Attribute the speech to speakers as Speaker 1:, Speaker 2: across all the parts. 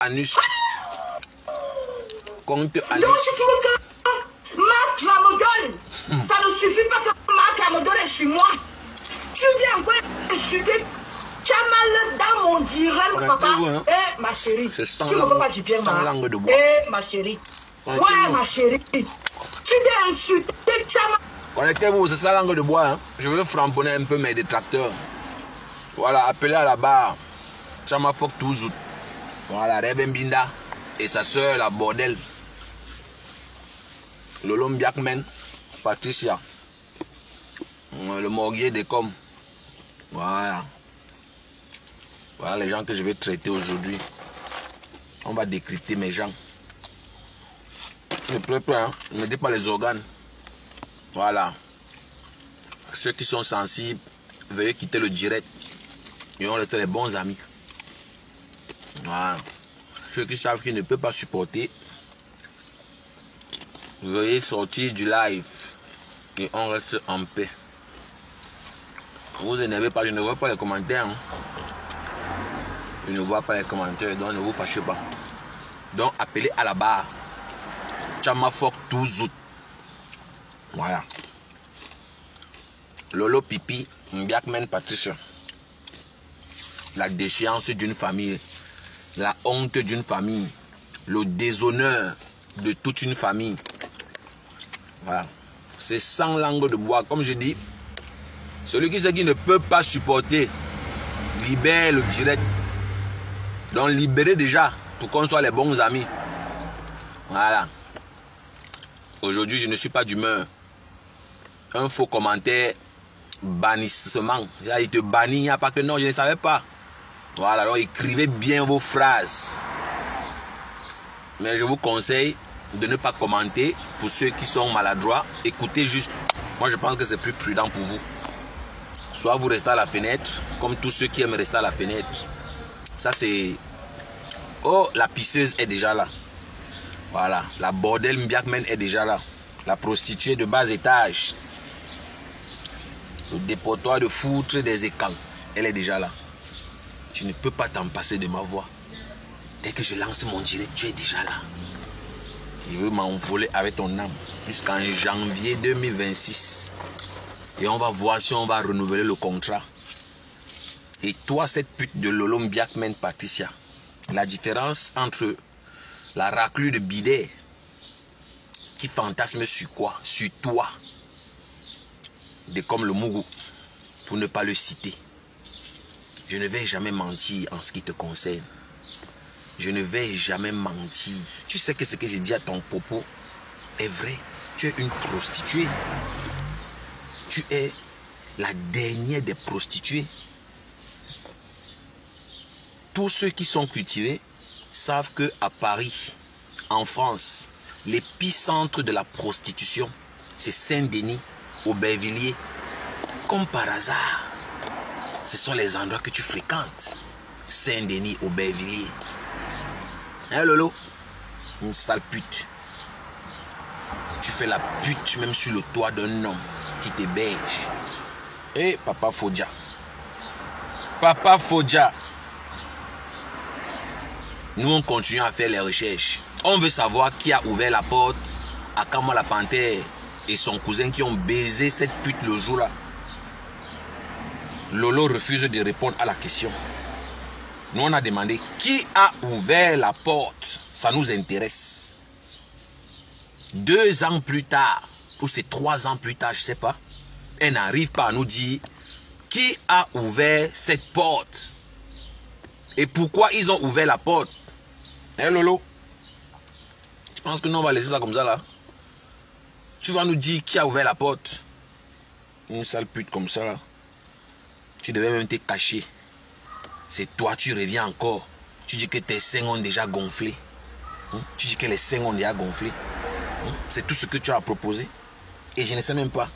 Speaker 1: anus. Compte anus.
Speaker 2: Donc si tu veux que Marc Ramodol, ça ne suffit pas que Marc Ramodol est sur moi. Tu viens encore insulter. Tu as mal dans mon direct, papa.
Speaker 1: Hein?
Speaker 2: Eh, ma chérie. Tu ne veux pas du bien, ma chérie. Ouais, ma chérie. Tu viens insulter. Tu as mal.
Speaker 1: Connectez-vous, c'est ça langue de bois. Hein? Je veux framponner un peu mes détracteurs. Voilà, appelez à la barre. Chama Fok Touzout. Voilà, Reven Binda et sa soeur, la bordel. Lolo Mbiakmen, Patricia. Le morguier des coms. Voilà. Voilà les gens que je vais traiter aujourd'hui. On va décrypter mes gens. Ne pleure pas, hein? Ne me dis pas les organes. Voilà. Ceux qui sont sensibles, veuillez quitter le direct. Ils vont rester les bons amis. Voilà. Ceux qui savent qu'ils ne peuvent pas supporter, veuillez sortir du live. Et on reste en paix. Vous énervez pas, je ne vois pas les commentaires. Hein. Je ne vois pas les commentaires, donc ne vous fâchez pas. Donc appelez à la barre. Chama Fok Touzout. Voilà. Lolo Pipi, Mbiakmen Patricia. La déchéance d'une famille, la honte d'une famille, le déshonneur de toute une famille. Voilà. C'est sans langue de bois. Comme je dis, celui qui sait qu'il ne peut pas supporter, libère le direct. Donc libérez déjà pour qu'on soit les bons amis. Voilà. Aujourd'hui, je ne suis pas d'humeur. Un faux commentaire, bannissement. Il te bannit, il n'y a pas que non, je ne savais pas. Voilà, alors écrivez bien vos phrases. Mais je vous conseille de ne pas commenter pour ceux qui sont maladroits. Écoutez juste. Moi, je pense que c'est plus prudent pour vous. Soit vous restez à la fenêtre, comme tous ceux qui aiment rester à la fenêtre. Ça, c'est... Oh, la pisseuse est déjà là. Voilà, la bordel Mbiakmen est déjà là. La prostituée de bas étage. Le dépotoir de foutre des écans. Elle est déjà là. Tu ne peux pas t'en passer de ma voix. Dès que je lance mon direct, tu es déjà là. Je veux m'envoler avec ton âme jusqu'en janvier 2026. Et on va voir si on va renouveler le contrat. Et toi, cette pute de Lolo Mbiakmen Patricia, la différence entre la raclure de bidet qui fantasme sur quoi? Sur toi. De comme le Mougou, pour ne pas le citer. Je ne vais jamais mentir en ce qui te concerne. Je ne vais jamais mentir. Tu sais que ce que j'ai dit à ton propos est vrai. Tu es une prostituée. Tu es la dernière des prostituées. Tous ceux qui sont cultivés savent que à Paris, en France, l'épicentre de la prostitution, c'est Saint-Denis, Aubervilliers. Comme par hasard, ce sont les endroits que tu fréquentes. Saint-Denis, Aubervilliers. Hein Lolo? Une sale pute. Tu fais la pute même sur le toit d'un homme qui t'héberge. Et Papa Fodja. Papa Fodja. Nous on continue à faire les recherches. On veut savoir qui a ouvert la porte à Kama la Panthère et son cousin qui ont baisé cette pute le jour-là. Lolo refuse de répondre à la question. Nous on a demandé qui a ouvert la porte. Ça nous intéresse. 2 ans plus tard, ou c'est 3 ans plus tard, je ne sais pas, elle n'arrive pas à nous dire qui a ouvert cette porte. Et pourquoi ils ont ouvert la porte. Hein Lolo? Tu penses que nous on va laisser ça comme ça là? Tu vas nous dire qui a ouvert la porte? Une sale pute comme ça là. Tu devais même te cacher. C'est toi, tu reviens encore. Tu dis que tes seins ont déjà gonflé. Tu dis que les seins ont déjà gonflé. C'est tout ce que tu as proposé. Et je ne sais même pas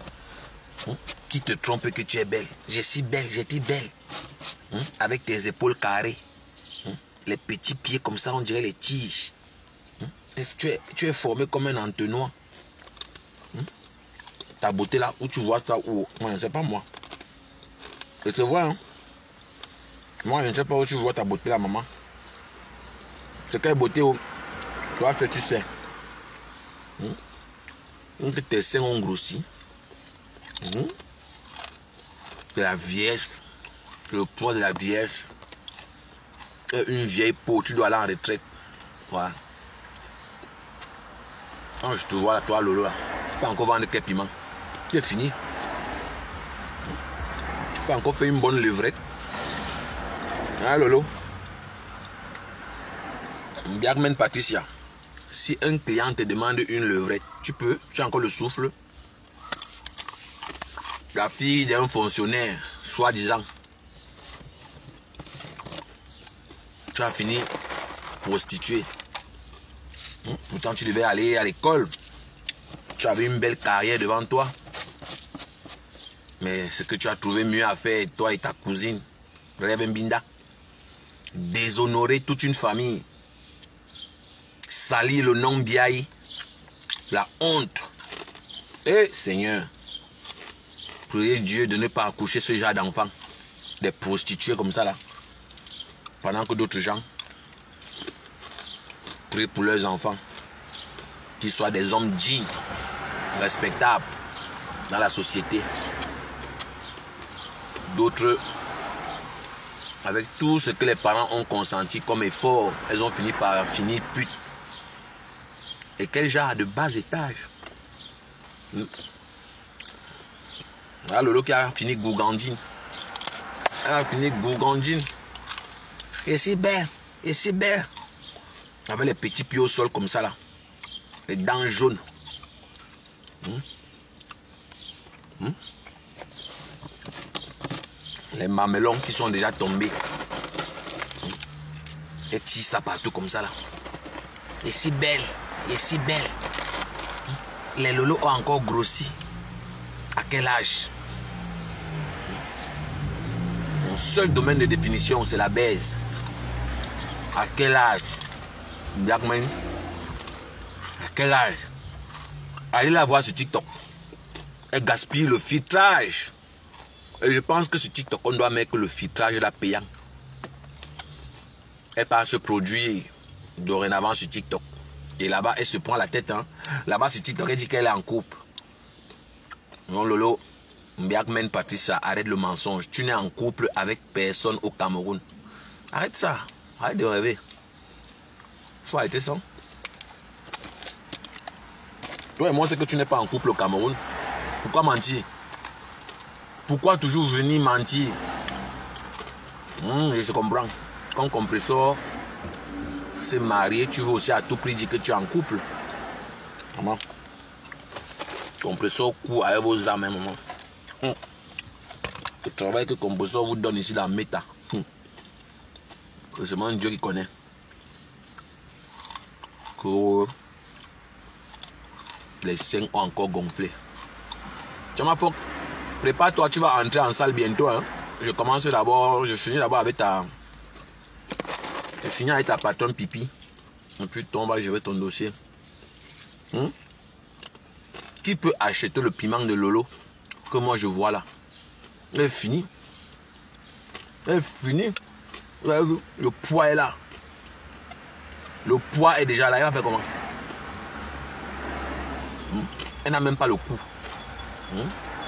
Speaker 1: qui te trompe que tu es belle. Je suis belle, j'étais belle. Avec tes épaules carrées. Les petits pieds comme ça, on dirait les tiges. Tu es formé comme un entonnoir. Ta beauté là, où tu vois ça, où moi je ne sais pas moi. Et tu vois, hein? Moi je ne sais pas où tu vois ta beauté là, maman. C'est quelle beauté, oh. Toi, que tu sais. Que tes seins ont grossi. De la vieillesse. Le poids de la vieillesse. Une vieille peau, tu dois aller en retraite. Voilà. Quand je te vois là, toi, Lolo, là, tu peux encore vendre quelques piments. C'est fini. Tu peux encore faire une bonne levrette. Hein, Lolo? Biagmen Patricia. Si un client te demande une levrette, tu as encore le souffle. La fille d'un fonctionnaire, soi-disant. Tu as fini prostituée. Pourtant, tu devais aller à l'école. Tu avais une belle carrière devant toi. Mais ce que tu as trouvé mieux à faire, toi et ta cousine, Rêve Mbinda, déshonorer toute une famille. Salir le nom Biaï, la honte. Eh Seigneur, priez Dieu de ne pas accoucher ce genre d'enfants, des prostituées comme ça là, pendant que d'autres gens prient pour leurs enfants, qu'ils soient des hommes dignes, respectables dans la société. D'autres, avec tout ce que les parents ont consenti comme effort, elles ont fini par finir putes. Et quel genre de bas étage. Là, Lolo qui a fini gourgandine. Elle a fini gourgandine. Et c'est belle. Et c'est belle. Avec les petits pieds au sol comme ça là. Les dents jaunes. Les mamelons qui sont déjà tombés. Et tisse ça partout comme ça là. Et si belle. Et si belle. Les lolos ont encore grossi. À quel âge? Mon seul domaine de définition, c'est la baise. À quel âge? Biagmen. À quel âge? Allez la voir sur TikTok. Elle gaspille le filtrage. Et je pense que sur TikTok, on doit mettre le filtrage là payant. Elle part se produire dorénavant sur TikTok. Et là-bas, elle se prend la tête. Hein. Là-bas, sur TikTok, elle dit qu'elle est en couple. Non, Lolo, Biagmen Patricia, arrête le mensonge. Tu n'es en couple avec personne au Cameroun. Arrête ça. Arrête de rêver. Faut arrêter ça. Toi et moi, c'est que tu n'es pas en couple au Cameroun. Pourquoi mentir? Pourquoi toujours venir mentir? Je te comprends. Quand Compressor s'est marié, tu veux aussi à tout prix dire que tu es en couple. Maman. Compressor court avec vos âmes, maman. Le travail que Compressor vous donne ici dans Meta. C'est seulement Dieu qui connaît. Que les seins ont encore gonflé. Faut prépare-toi, tu vas entrer en salle bientôt. Hein. Je finis d'abord avec ta... Je finis avec ta patronne pipi. Et puis je vais ton dossier. Qui peut acheter le piment de Lolo que moi je vois là? Elle est finie. Elle est finie. Vous avez vu? Le poids est là. Le poids est déjà là. Elle va faire comment? Elle n'a même pas le cou.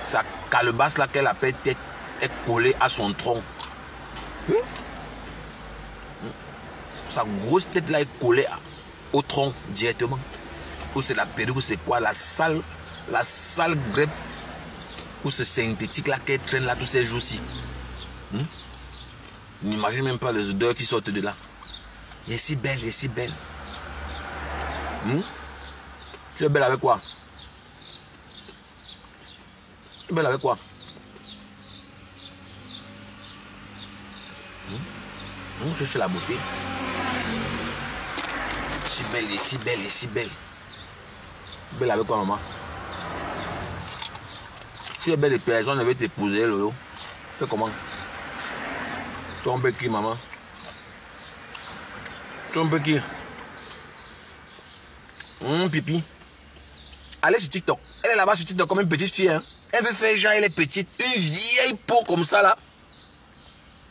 Speaker 1: Sa calebasse là qu'elle appelle tête est collée à son tronc. Sa grosse tête là est collée au tronc directement. Ou c'est la perruque, ou c'est quoi? La sale greffe. Ou c'est synthétique là qu'elle traîne là tous ces jours-ci. N'imagine même pas les odeurs qui sortent de là. Elle est si belle, elle est si belle. Tu es belle avec quoi? Tu es belle avec quoi? Je suis la beauté. Si belle, et si belle, et si belle. Belle avec quoi, maman? Si tu es belle et personne ne veut t'épouser, Lolo. C'est comment? Tombe qui, maman? Tombe qui? Pipi. Allez sur TikTok. Elle est là-bas sur TikTok comme une petite fille. Hein? Elle veut faire genre, elle est petite. Une vieille peau comme ça, là.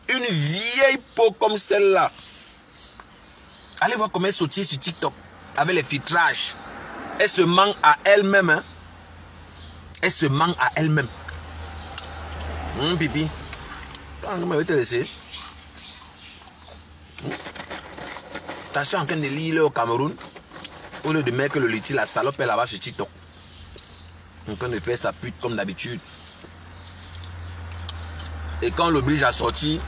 Speaker 1: Une vieille peau comme celle-là. Allez voir comment elle sautille sur TikTok avec les filtrages. Elle se ment à elle-même. Hein? Elle se ment à elle-même. Pipi. Comment je vais te laisser? T'as su en train de lire au Cameroun. Au lieu de mettre le litige, la salope est là-bas sur TikTok. En train de faire sa pute comme d'habitude. Et quand on l'oblige à sortir,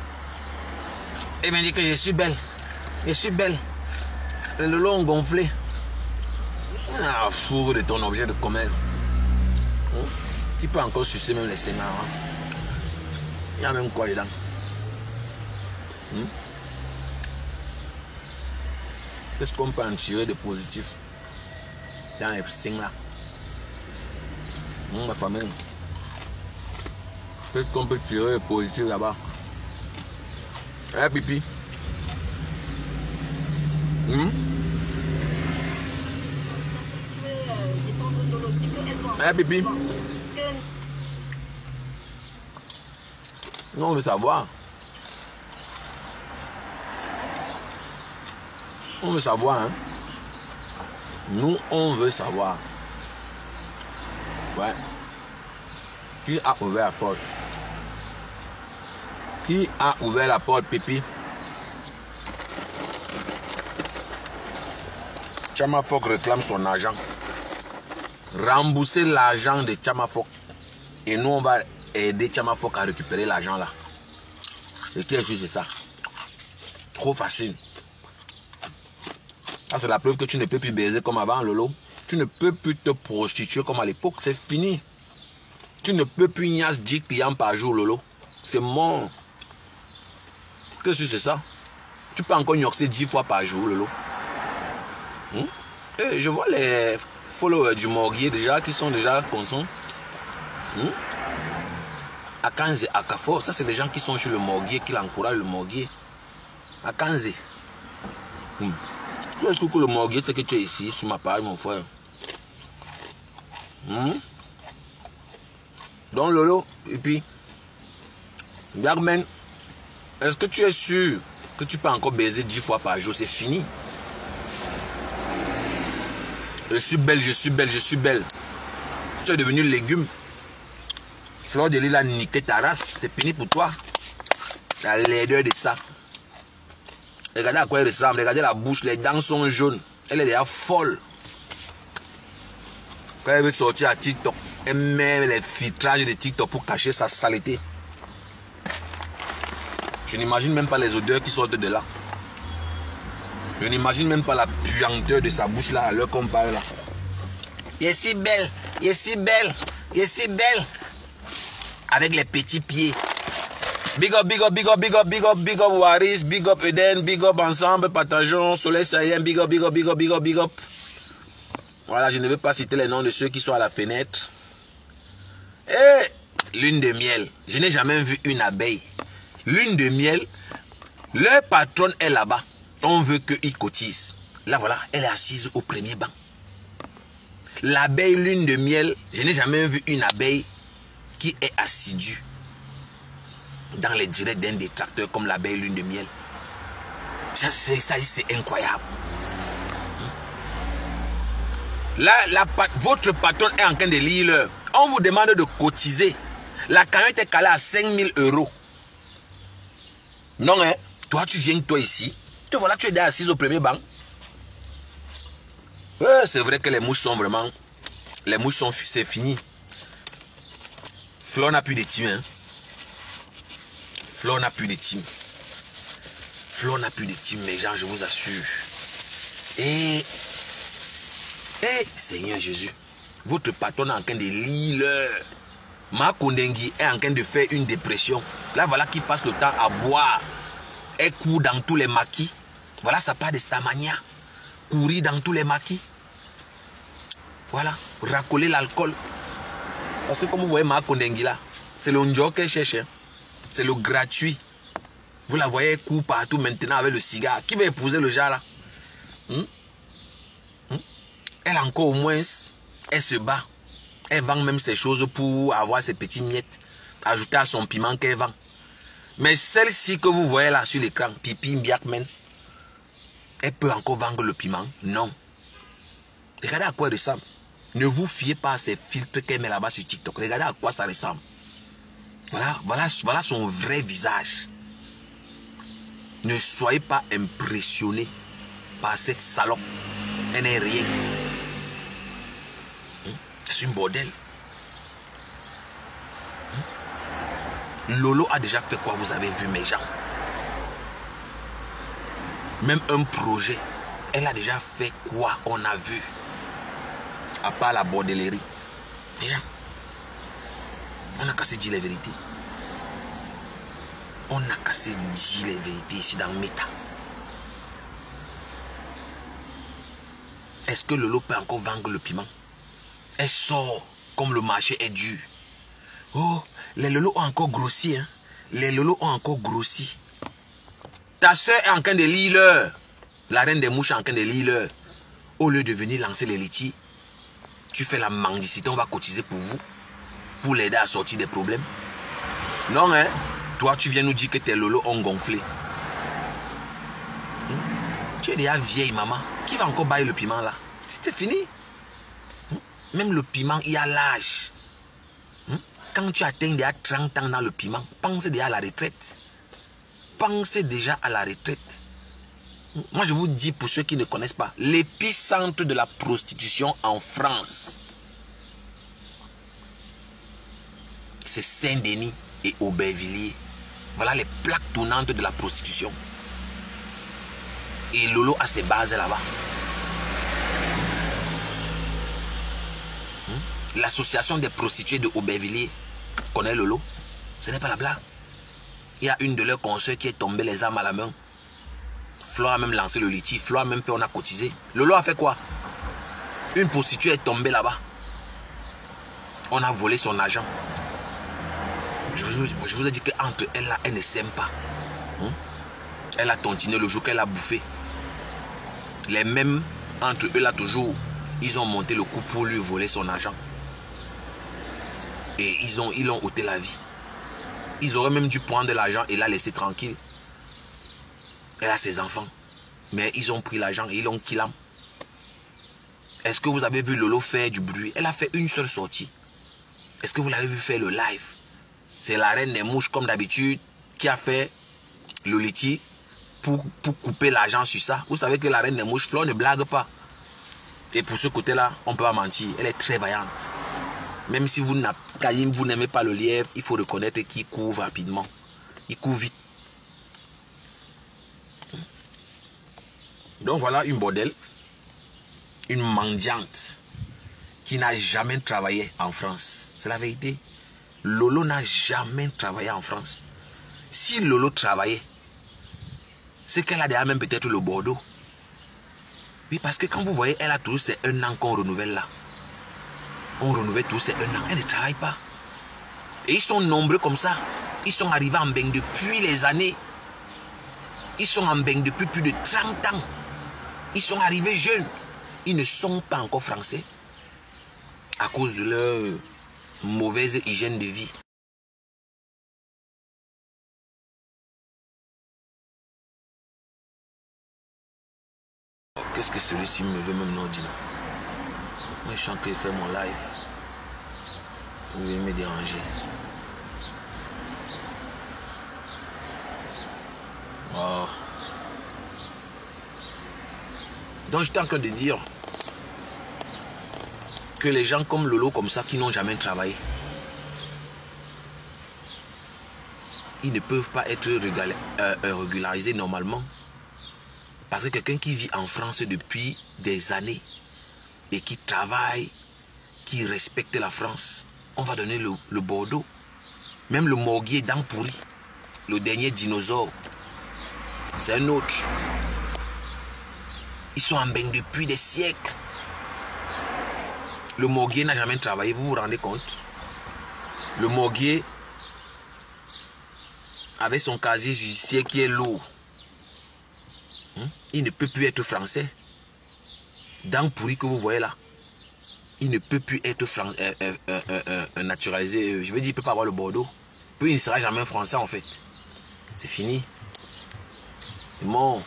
Speaker 1: elle m'a dit que je suis belle. Je suis belle. Le long gonflé. Ah, fourre de ton objet de commerce. Tu peux encore sucer même les seins. Hein? Il y a même quoi dedans? Qu'est-ce qu'on peut en tirer de positif dans les seins là? Ma famille. Qu'est-ce qu'on peut tirer de positif là-bas? Eh, pipi. Eh, pipi. Non, on veut savoir. On veut savoir, hein. Nous, on veut savoir. Ouais. Qui a ouvert la porte? Qui a ouvert la porte, pipi? Tchamafok réclame son argent. Rembourser l'argent de Tchamafok. Et nous, on va aider Tchamafok à récupérer l'argent là. Et qui est juste ça? Trop facile. Ça, c'est la preuve que tu ne peux plus baiser comme avant, Lolo. Tu ne peux plus te prostituer comme à l'époque. C'est fini. Tu ne peux plus niasse 10 clients par jour, Lolo. C'est mort. Qu'est-ce que c'est ça? Tu peux encore gnoxer 10 fois par jour, Lolo. Et je vois les followers du Morguier déjà qui sont déjà conscients. À Kanze, à Kafor, ça c'est les gens qui sont sur le Morguier, qui l'encouragent le Morguier. À Kanze. Tu es sûr que le Morguier, c'est que tu es ici, sur ma page, mon frère. Donc Lolo, et puis, Bergman, est-ce que tu es sûr que tu peux encore baiser 10 fois par jour? C'est fini. Je suis belle, je suis belle, je suis belle. Tu es devenu légume. Fleur de Lille a niqué ta race. C'est fini pour toi. La laideur de ça. Regardez à quoi elle ressemble. Regardez la bouche. Les dents sont jaunes. Elle est déjà folle. Quand elle veut sortir à TikTok, elle met les filtrages de TikTok pour cacher sa saleté. Je n'imagine même pas les odeurs qui sortent de là. Je n'imagine même pas la puanteur de sa bouche là à l'heure qu'on parle là. Il est si belle, il est si belle, il est si belle. Avec les petits pieds. Big up, big up, big up, big up, big up, big up Waris, big up Eden, big up ensemble, partageons, Soleil Sahien, big up, big up, big up, big up, big up. Voilà, je ne vais pas citer les noms de ceux qui sont à la fenêtre. Et lune de miel. Je n'ai jamais vu une abeille. Lune de miel, leur patronne est là-bas. On veut qu'ils cotisent. Là, voilà, elle est assise au premier banc. L'abeille lune de miel, je n'ai jamais vu une abeille qui est assidue dans les directs d'un détracteur comme l'abeille lune de miel. Ça, c'est incroyable. Là, votre patron est en train de lire l'heure. On vous demande de cotiser. La cagnotte est calée à 5 000 €. Non, hein? Toi, tu viens toi ici. Te voilà, tu es assis au premier banc. Ouais, c'est vrai que les mouches sont vraiment... Les mouches sont... C'est fini. Flore n'a plus de team, hein? Flore n'a plus de team. Flore n'a plus de team, mes gens, je vous assure. Et Seigneur Jésus, votre patron est en train de lire l'heure. Ma Kondengi est en train de faire une dépression. Là, voilà qui passe le temps à boire. Elle court dans tous les maquis. Voilà, ça part de Stamania. Courir dans tous les maquis. Voilà, racoler l'alcool. Parce que comme vous voyez ma Kondengi là, c'est le njo qu'elle cherche. C'est le gratuit. Vous la voyez, elle court partout maintenant avec le cigare. Qui va épouser le genre là? Elle encore au moins, elle se bat. Elle vend même ses choses pour avoir ses petits miettes. Ajouter à son piment qu'elle vend. Mais celle-ci que vous voyez là sur l'écran, Pipi Mbiakmen, Elle peut encore vendre le piment? Non. Regardez à quoi elle ressemble. Ne vous fiez pas à ces filtres qu'elle met là-bas sur TikTok. Regardez à quoi ça ressemble. Voilà son vrai visage. Ne soyez pas impressionnés par cette salope. Elle n'est rien. C'est une bordel. Lolo a déjà fait quoi, vous avez vu, mes gens? Même un projet, elle a déjà fait quoi, on a vu? À part la bordellerie. Déjà, on a cassé dire les vérités. On a cassé dire les vérités ici dans Meta. Est-ce que Lolo peut encore vendre le piment? Elle sort comme le marché est dur. Oh, les Lolo ont encore grossi. Hein? Les Lolo ont encore grossi. Ta soeur est en train de lire l'heure. La reine des mouches est en train de lire l'heure. Au lieu de venir lancer les litiges, tu fais la mendicité, on va cotiser pour vous. Pour l'aider à sortir des problèmes. Non, hein? Toi, tu viens nous dire que tes Lolo ont gonflé. Tu es déjà vieille, maman. Qui va encore bailler le piment là? C'est fini. Même le piment, il y a l'âge. Quand tu atteins déjà 30 ans dans le piment, pense déjà à la retraite. Pensez déjà à la retraite. Moi, je vous dis, pour ceux qui ne connaissent pas, l'épicentre de la prostitution en France, c'est Saint-Denis et Aubervilliers. Voilà les plaques tournantes de la prostitution. Et Lolo a ses bases là-bas. L'association des prostituées de Aubervilliers connaît Lolo. Ce n'est pas la blague. Il y a une de leurs consoeurs qui est tombée les armes à la main. Flo a même lancé le litige. Flo a même fait, on a cotisé. Lolo a fait quoi? Une prostituée est tombée là-bas. On a volé son argent. Je vous ai dit qu'entre elles là, elle ne s'aime pas. Elle a tontiné le jour qu'elle a bouffé. Les mêmes entre eux là toujours, ils ont monté le coup pour lui voler son argent. Et ils l'ont ôté la vie. Ils auraient même dû prendre l'argent et la laisser tranquille. Elle a ses enfants. Mais ils ont pris l'argent et ils l'ont killé. Est-ce que vous avez vu Lolo faire du bruit? Elle a fait une seule sortie. Est-ce que vous l'avez vu faire le live? C'est la reine des mouches comme d'habitude qui a fait le litige pour couper l'argent sur ça. Vous savez que la reine des mouches, Flo ne blague pas. Et pour ce côté-là, on ne peut pas mentir. Elle est très vaillante. Même si vous n'aimez pas le lièvre, il faut reconnaître qu'il court rapidement. Il court vite. Donc voilà une bordel. Une mendiante qui n'a jamais travaillé en France. C'est la vérité. Lolo n'a jamais travaillé en France. Si Lolo travaillait, c'est qu'elle a déjà même peut-être le Bordeaux. Oui, parce que quand vous voyez, elle a toujours c'est un an qu'on renouvelle là. On renouvelle tous c'est un an. Elle ne travaille pas. Et ils sont nombreux comme ça. Ils sont arrivés en Beng depuis les années. Ils sont en Beng depuis plus de 30 ans. Ils sont arrivés jeunes. Ils ne sont pas encore français. À cause de leur mauvaise hygiène de vie. Qu'est-ce que celui-ci me veut même non dire? Moi je suis en train de faire mon live. Vous voulez me déranger. Oh. Donc j'étais en train de dire que les gens comme Lolo comme ça qui n'ont jamais travaillé, ils ne peuvent pas être régularisés normalement. Parce que quelqu'un qui vit en France depuis des années et qui travaille, qui respecte la France, on va donner le Bordeaux. Même le Morguier dent pourri, le dernier dinosaure, c'est un autre. Ils sont en bain depuis des siècles. Le Morguier n'a jamais travaillé, vous vous rendez compte? Le Morguier, avec son casier judiciaire qui est lourd, il ne peut plus être français. Dent pourri que vous voyez là, il ne peut plus être naturalisé. Je veux dire, il ne peut pas avoir le Bordeaux. Puis il ne sera jamais français en fait. C'est fini. C'est mort.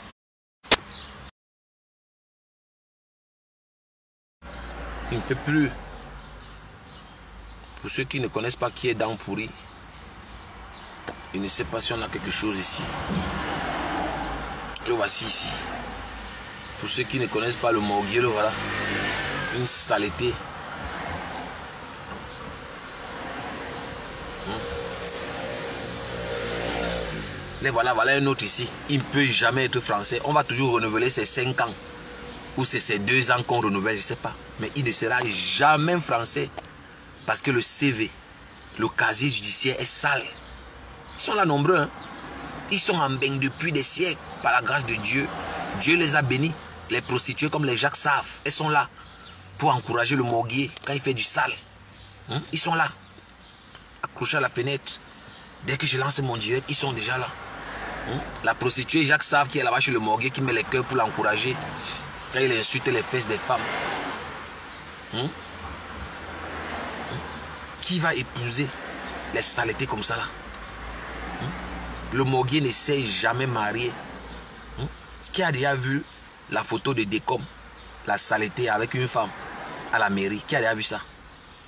Speaker 1: Il ne peut plus. Pour ceux qui ne connaissent pas qui est Dents Pourries, il ne sait pas si on a quelque chose ici. Le voici ici. Pour ceux qui ne connaissent pas le morguier, le voilà. Une saleté. Les voilà, voilà un autre ici. Il ne peut jamais être français. On va toujours renouveler ses 5 ans. Ou c'est ces 2 ans qu'on renouvelle, je ne sais pas. Mais il ne sera jamais français. Parce que le CV, le casier judiciaire est sale. Ils sont là nombreux. Hein? Ils sont en bain depuis des siècles. Par la grâce de Dieu. Dieu les a bénis. Les prostituées comme les Jacques Savent, elles sont là. Pour encourager le morguier quand il fait du sale. Hein? Ils sont là. Accrochés à la fenêtre. Dès que je lance mon direct, ils sont déjà là. Hein? La prostituée Jacques Savent qui est là-bas chez le morguier, qui met les cœurs pour l'encourager. Quand il insulte les fesses des femmes. Hein? Qui va épouser les saletés comme ça là? Le morguier ne s'est jamais marié. Qui a déjà vu la photo de Décom, la saleté avec une femme à la mairie? Qui a déjà vu ça?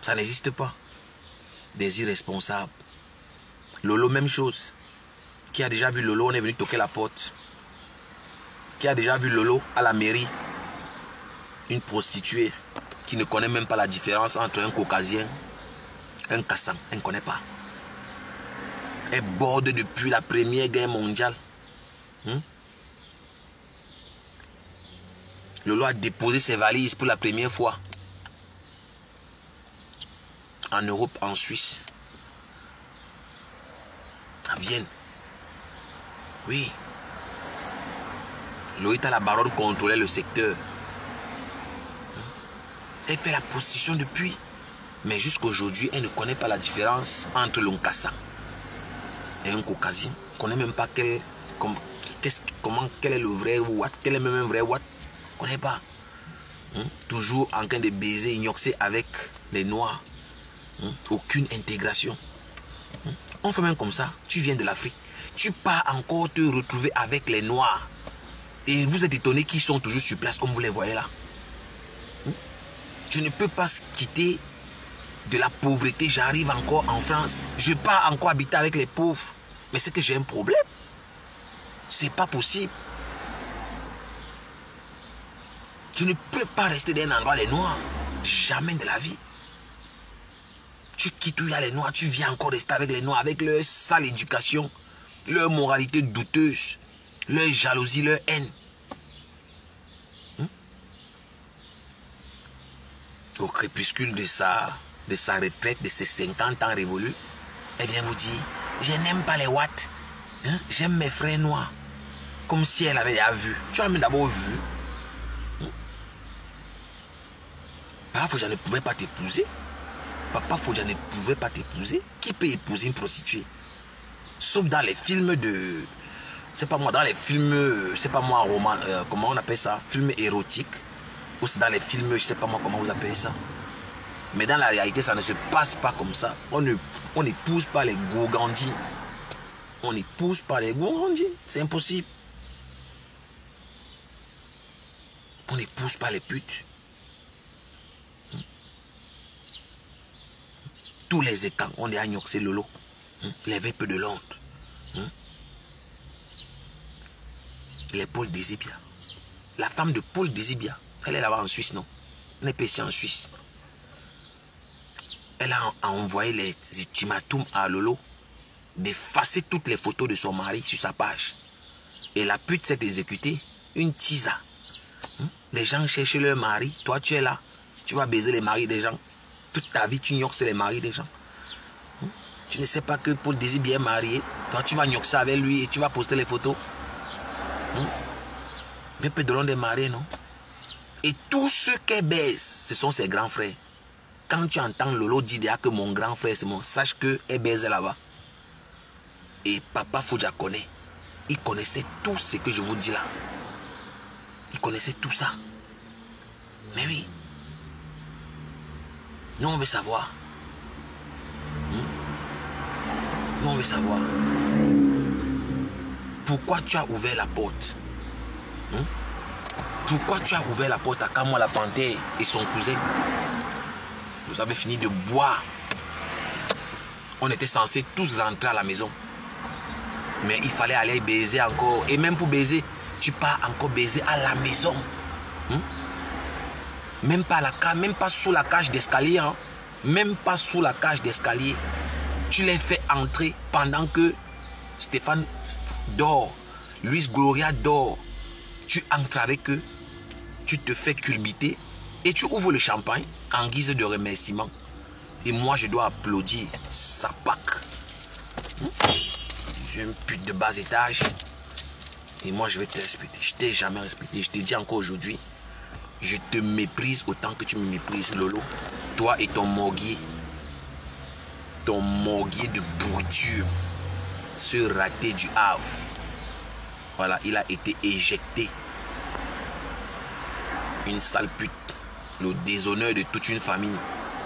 Speaker 1: Ça n'existe pas. Des irresponsables. Lolo, même chose. Qui a déjà vu Lolo? On est venu toquer la porte. Qui a déjà vu Lolo à la mairie? Une prostituée qui ne connaît même pas la différence entre un caucasien, un Kassan. Elle ne connaît pas. Elle borde depuis la Première Guerre mondiale. Lolo a déposé ses valises pour la première fois. En Europe, en Suisse. À Vienne. Oui. Loïta la baronne contrôlait le secteur. Elle fait la prostitution depuis. Mais jusqu'aujourd'hui, elle ne connaît pas la différence entre l'Onkassa et un caucasien. Elle ne connaît même pas quel est le vrai Watt, quel est même un vrai Watt. Elle ne connaît pas. Toujours en train de baiser, ignoxer avec les noirs. Aucune intégration. On fait même comme ça. Tu viens de l'Afrique. Tu pars encore te retrouver avec les noirs. Et vous êtes étonnés qu'ils sont toujours sur place comme vous les voyez là. Je ne peux pas quitter de la pauvreté. J'arrive encore en France. Je pars encore habiter avec les pauvres. Mais c'est que j'ai un problème. C'est pas possible. Tu ne peux pas rester dans un endroit les noirs. Jamais de la vie. Tu quittes où il y a les noirs, tu viens encore rester avec les noirs, avec leur sale éducation, leur moralité douteuse, leur jalousie, leur haine. Au crépuscule de sa retraite, de ses 50 ans révolus, elle vient vous dire, je n'aime pas les Watts, j'aime mes frères noirs. Comme si elle avait déjà vu. Tu as même d'abord vu. Papa Fodja ne pouvait pas t'épouser. Papa Fodja ne pouvait pas t'épouser. Qui peut épouser une prostituée? Sauf dans les films de... C'est pas moi, dans les films... C'est pas moi, roman... comment on appelle ça? Films érotiques. Ou c'est dans les films, je sais pas moi comment vous appelez ça. Mais dans la réalité, ça ne se passe pas comme ça. On n'épouse pas les gourgandis. On n'épouse pas les gourgandis. C'est impossible. On n'épouse pas les putes. Tous les écans, on est à Nyoxé Lolo. Les peu de Londres. Les Paul Désibia. La femme de Paul Désibia. Elle est là-bas en Suisse, non? Elle n'est pas ici en Suisse. Elle a envoyé les ultimatums à Lolo d'effacer toutes les photos de son mari sur sa page. Et la pute s'est exécutée. Une tisa. Les gens cherchent leur mari. Toi, tu es là. Tu vas baiser les maris des gens. Toute ta vie, tu gnoxes les maris des gens. Tu ne sais pas que Paul Désibia est marié. Toi, tu vas gnoxer avec lui et tu vas poster les photos. Mais peu de l'on est marié, non? Et tous ceux qu'elle baise, ce sont ses grands frères. Quand tu entends Lolo dire que mon grand frère, c'est mon... Sache qu'elle baise là-bas. Et Papa Fodja connaît. Il connaissait tout ce que je vous dis là. Il connaissait tout ça. Mais oui. Nous, on veut savoir. Nous, on veut savoir. Pourquoi tu as ouvert la porte? Pourquoi tu as ouvert la porte à Kamoa la Panthère et son cousin? Vous avez fini de boire. On était censés tous rentrer à la maison. Mais il fallait aller baiser encore. Et même pour baiser, tu pars encore baiser à la maison. Même pas à la cage, même pas sous la cage d'escalier. Hein? Même pas sous la cage d'escalier. Tu les fais entrer pendant que Stéphane dort. Luis Gloria dort. Tu entres avec eux. Tu te fais culbuter. Et tu ouvres le champagne en guise de remerciement. Et moi, je dois applaudir sa Pâques. J'ai une pute de bas étage. Et moi, je vais te respecter. Je t'ai jamais respecté. Je te dis encore aujourd'hui. Je te méprise autant que tu me méprises, Lolo. Toi et ton morguier. Ton morguier de pourriture. Ce raté du Havre. Voilà, il a été éjecté. Une sale pute. Le déshonneur de toute une famille.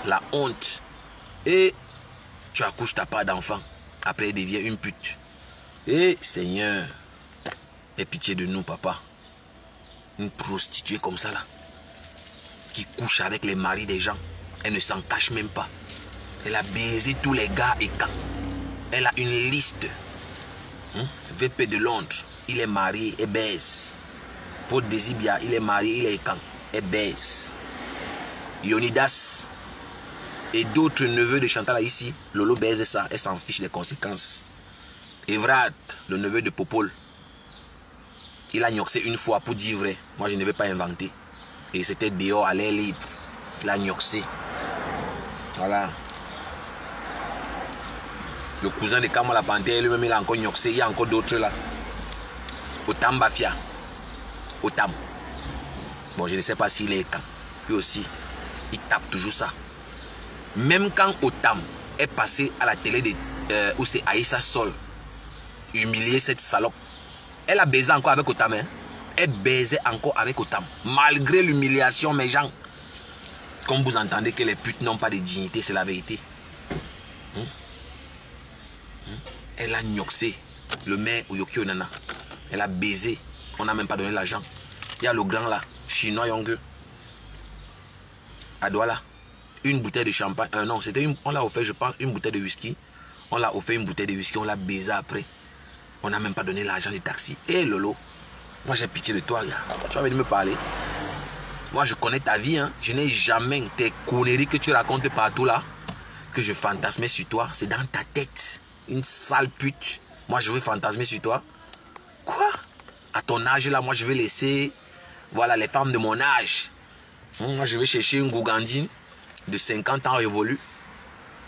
Speaker 1: La honte. Et tu accouches ta part d'enfant. Après, elle devient une pute. Et Seigneur, aie pitié de nous, papa. Une prostituée comme ça, là. Qui couche avec les maris des gens. Elle ne s'en cache même pas. Elle a baisé tous les gars et quand. Elle a une liste. VP de Londres, il est marié et baise. Paul Désibia, il est marié, il est quand. Et baise. Yonidas et d'autres neveux de Chantal ici, Lolo baise ça, elle s'en fiche des conséquences. Evrad, le neveu de Popol, il a gnoxé une fois pour dire vrai. Moi je ne vais pas inventer. Et c'était dehors à l'air libre. Il a gnoxé. Voilà. Le cousin de Kamala Panthère, lui-même il a encore gnoxé. Il y a encore d'autres là. Otam Bafia. Otam. Bon, je ne sais pas s'il est quand. Lui aussi, il tape toujours ça. Même quand Otam est passé à la télé de où c'est Aïssa Sol, humilier cette salope. Elle a baisé encore avec Otam. Hein? Elle baisait encore avec Otam. Malgré l'humiliation, mes gens. Comme vous entendez que les putes n'ont pas de dignité, c'est la vérité. Elle a gnoxé le maire Oyoki Onana. Elle a baisé. On n'a même pas donné l'argent. Il y a le grand là, chinois Yongue. À Douala. Une bouteille de champagne. Non, c'était on l'a offert, je pense, une bouteille de whisky. On l'a offert une bouteille de whisky, on l'a baisé après. On n'a même pas donné l'argent du taxi. Hé Lolo, moi j'ai pitié de toi, gars. Tu vas venir me parler. Moi je connais ta vie, hein. Je n'ai jamais tes conneries que tu racontes partout là, que je fantasmais sur toi. C'est dans ta tête. Une sale pute. Moi je veux fantasmer sur toi. Quoi? À ton âge là, moi je vais laisser, voilà, les femmes de mon âge. Moi je vais chercher une gougandine de 50 ans révolue.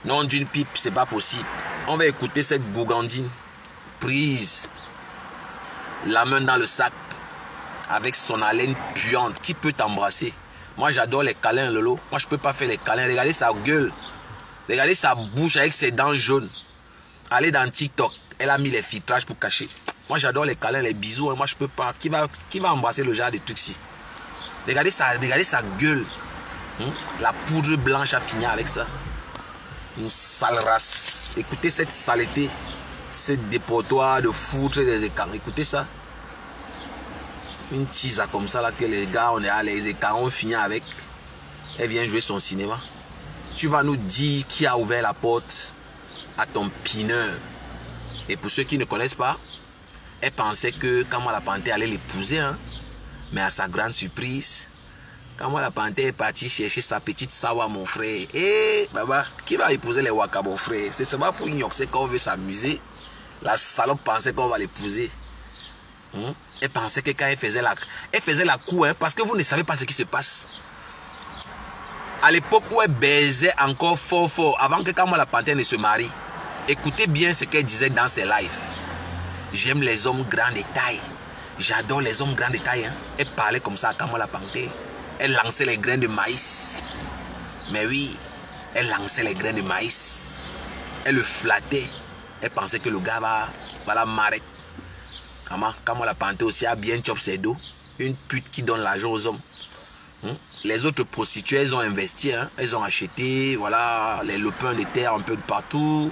Speaker 1: Non d'une pipe, c'est pas possible. On va écouter cette gougandine prise, la main dans le sac, avec son haleine puante. Qui peut t'embrasser? Moi j'adore les câlins, Lolo. Moi je peux pas faire les câlins. Regardez sa gueule. Regardez sa bouche avec ses dents jaunes. Allez dans TikTok. Elle a mis les filtrages pour cacher. Moi j'adore les câlins, les bisous. Moi je peux pas. Qui va embrasser le genre de trucs-ci? Regardez sa gueule. La poudre blanche a fini avec ça. Une sale race. Écoutez cette saleté. Ce dépotoir de foutre des écarts. Écoutez ça. Une tisa comme ça là que les gars, on est à les écarts, on finit avec. Elle vient jouer son cinéma. Tu vas nous dire qui a ouvert la porte à ton pineur. Et pour ceux qui ne connaissent pas, elle pensait que Kamala Panthère allait l'épouser. Hein? Mais à sa grande surprise, Kamala Panthère est partie chercher sa petite Sawa, mon frère. Et baba, qui va épouser les Waka, mon frère? C'est seulement pour ignorer qu'on veut s'amuser. La salope pensait qu'on va l'épouser. Elle pensait que quand elle faisait la cour, hein, parce que vous ne savez pas ce qui se passe. À l'époque où elle baisait encore fort, avant que Kamala Panthère ne se marie, écoutez bien ce qu'elle disait dans ses lives. J'aime les hommes grands de taille. J'adore les hommes grands de taille. Hein. Elle parlait comme ça à Kamala Panthère. Elle lançait les grains de maïs. Mais oui, elle lançait les grains de maïs. Elle le flattait. Elle pensait que le gars va la marrer. Kamala Panthère aussi a bien chop ses dos. Une pute qui donne l'argent aux hommes. Les autres prostituées, elles ont investi. Hein. Elles ont acheté, voilà, les lopins de terre un peu de partout.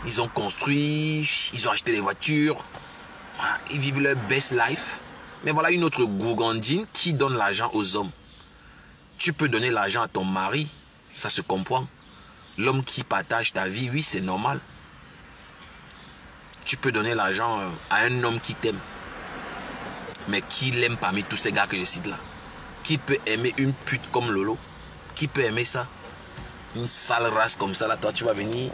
Speaker 1: Ils ont construit, ils ont acheté des voitures. Voilà, ils vivent leur best life. Mais voilà une autre gougandine qui donne l'argent aux hommes. Tu peux donner l'argent à ton mari Ça se comprend. L'homme qui partage ta vie, oui, c'est normal. Tu peux donner l'argent à un homme qui t'aime. Mais qui l'aime parmi tous ces gars que je cite là? Qui peut aimer une pute comme Lolo? Qui peut aimer ça? Une sale race comme ça là, toi tu vas venir.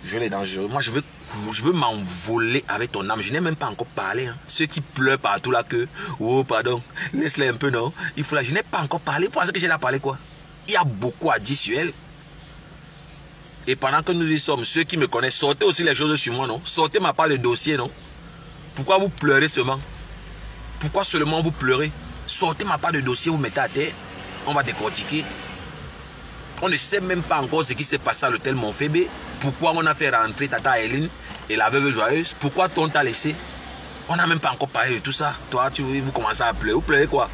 Speaker 1: Je l'ai dangereux. Moi je veux m'envoler avec ton âme. Je n'ai même pas encore parlé. Hein. Ceux qui pleurent partout là que, oh pardon, laisse-les un peu non. Il faut là. Je n'ai pas encore parlé. Pour ça que j'ai là parlé quoi? Il y a beaucoup à dire sur elle. Et pendant que nous y sommes, ceux qui me connaissent, sortez aussi les choses sur moi, non? Sortez ma part de dossier, non? Pourquoi vous pleurez seulement? Pourquoi seulement vous pleurez? Sortez ma part de dossier, vous mettez à terre. On va décortiquer. On ne sait même pas encore ce qui s'est passé à l'hôtel Montfébé. Pourquoi on a fait rentrer Tata Hélène et la veuve joyeuse? Pourquoi on t'a laissé? On n'a même pas encore parlé de tout ça. Toi, vous commencez à pleurer. Vous pleurez quoi?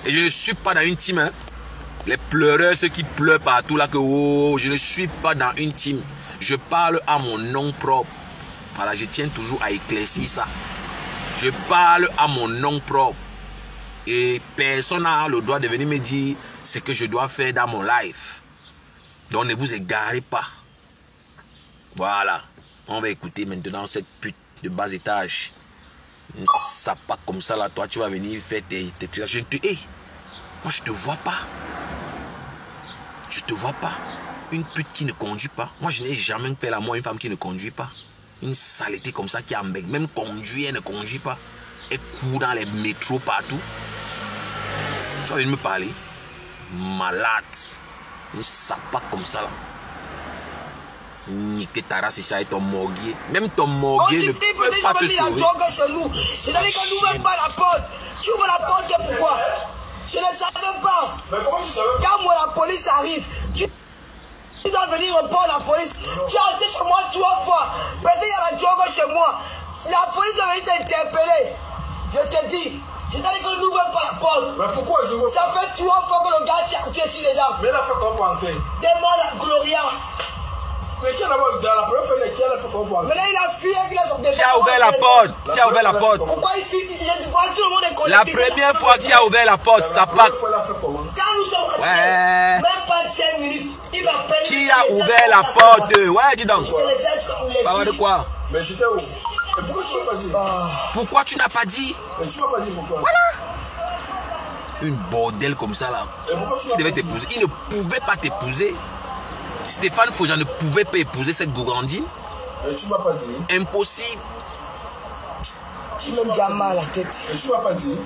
Speaker 1: Et je ne suis pas dans une team, hein? Les pleureurs, ceux qui pleurent partout là, que oh, je ne suis pas dans une team. Je parle à mon nom propre. Voilà, je tiens toujours à éclaircir ça. Je parle à mon nom propre. Et personne n'a le droit de venir me dire ce que je dois faire dans mon life. Donc ne vous égarez pas. Voilà. On va écouter maintenant cette pute de bas étage. Ça pas comme ça là, toi tu vas venir faire tes trucs. Je ne te hais. Moi je te vois pas. Je te vois pas. Une pute qui ne conduit pas. Moi, je n'ai jamais fait l'amour à une femme qui ne conduit pas. Une saleté comme ça qui embête. Même conduire, elle ne conduit pas. Elle court dans les métros partout. Tu vas venir me parler. Malade. Une sapa comme ça là. Niquer ta race ici avec ton morguier. Même ton morguier ne peut pas te sauver.
Speaker 2: C'est-à-dire qu'on n'ouvre pas la porte. Tu ouvres la porte pourquoi? Je ne savais pas. Quand moi la police arrive, tu dois venir répondre à la police. Tu as été chez moi 3 fois. Peut-être il y a la drogue chez moi. La police va venir t'interpeller. Je te dis. Je t'ai dit qu'on n'ouvre pas la porte. Mais pourquoi je veux? Ça fait 3 fois que le gars s'est accouché ici dedans. Mais il a fait comment pour entrer? Demande à Gloria. Mais qui a dans la première fois qui a fait comment pour entrer? Mais là il a fui et il a sorti.
Speaker 1: Qui a ouvert la porte? Qui a ouvert la porte?
Speaker 2: Pourquoi il fuit? Tout le monde est connecté.
Speaker 1: La première fois qui a ouvert la porte, ça part.
Speaker 2: Quand nous sommes rentrés, même pas 5 minutes, il m'appelle.
Speaker 1: Qui a ouvert la porte? Ouais, dis donc. Parle de quoi?
Speaker 3: Mais j'étais où? Et pourquoi tu n'as pas dit?
Speaker 1: Pourquoi tu n'as pas dit?
Speaker 3: Mais tu n'as pas dit pourquoi?
Speaker 1: Voilà. Une bordel comme ça là. Il devait t'épouser. Il ne pouvait pas t'épouser. Stéphane Faujan ne pouvait pas épouser cette gourgandine.
Speaker 3: Et tu m'as pas dit?
Speaker 1: Impossible.
Speaker 2: Tu me dis mal à la tête.
Speaker 3: Et tu m'as pas dit?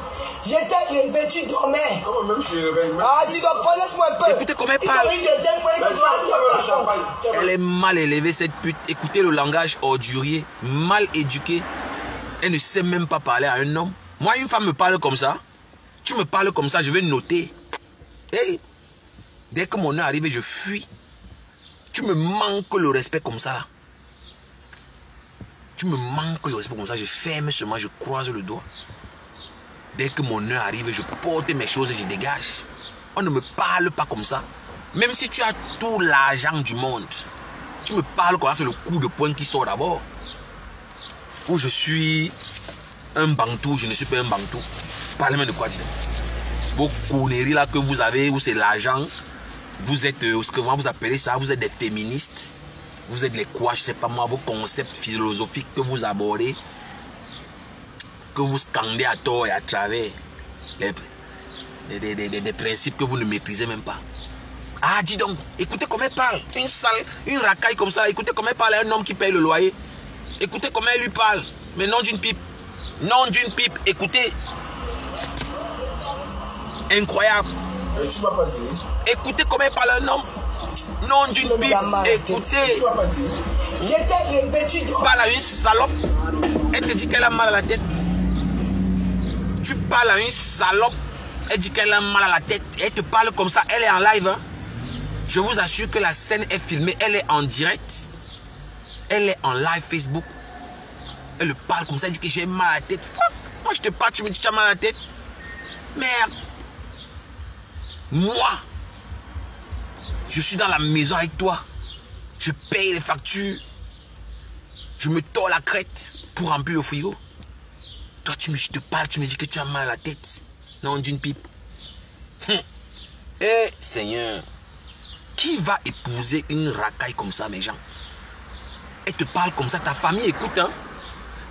Speaker 2: J'étais réveillé, tu dormais.
Speaker 3: Comment même je suis réveillé?
Speaker 2: Ah, tu dois pas, laisse-moi un peu.
Speaker 1: Écoutez comment elle parle. Elle est mal élevée cette pute. Écoutez le langage ordurier. Mal éduquée. Elle ne sait même pas parler à un homme. Moi, une femme me parle comme ça. Tu me parles comme ça, je vais noter. Hey, dès que mon heure arrive, je fuis. Tu me manques le respect comme ça là. Tu me manques le respect comme ça, je ferme seulement, je croise le doigt. Dès que mon heure arrive, je porte mes choses et je dégage. On ne me parle pas comme ça. Même si tu as tout l'argent du monde, tu me parles comme ça, c'est le coup de poing qui sort d'abord. Ou je suis un bantou, je ne suis pas un bantou. Parlez-moi de quoi, tu sais. Vos conneries là que vous avez, où c'est l'argent, vous êtes, ce que vous appelez ça, vous êtes des féministes. Vous êtes les quoi, je sais pas moi, vos concepts philosophiques que vous abordez, que vous scandez à tort et à travers, des principes que vous ne maîtrisez même pas. Ah, dis donc, écoutez comment elle parle. Une racaille comme ça, écoutez comment elle parle à un homme qui paye le loyer. Écoutez comment elle lui parle. Mais non d'une pipe. Non d'une pipe, écoutez. Incroyable.
Speaker 3: Et tu m'as pas dit?
Speaker 1: Écoutez comment elle parle à un homme. Non d'une pipe, écoutez.
Speaker 3: Tu m'as pas dit?
Speaker 2: J'étais réveillé, tu
Speaker 1: parles à une salope. Elle te dit qu'elle a mal à la tête. Tu parles à une salope. Elle dit qu'elle a mal à la tête. Elle te parle comme ça. Elle est en live. Hein? Je vous assure que la scène est filmée. Elle est en direct. Elle est en live Facebook. Elle parle comme ça. Elle dit que j'ai mal à la tête. Fuck. Moi je te parle. Tu me dis que tu as mal à la tête. Merde. Moi, je suis dans la maison avec toi. Je paye les factures. Je me tords la crête pour remplir le frigo. Toi, je te parle, tu me dis que tu as mal à la tête. Non, d'une pipe. Eh, Seigneur. Qui va épouser une racaille comme ça, mes gens? Elle te parle comme ça, ta famille écoute, hein?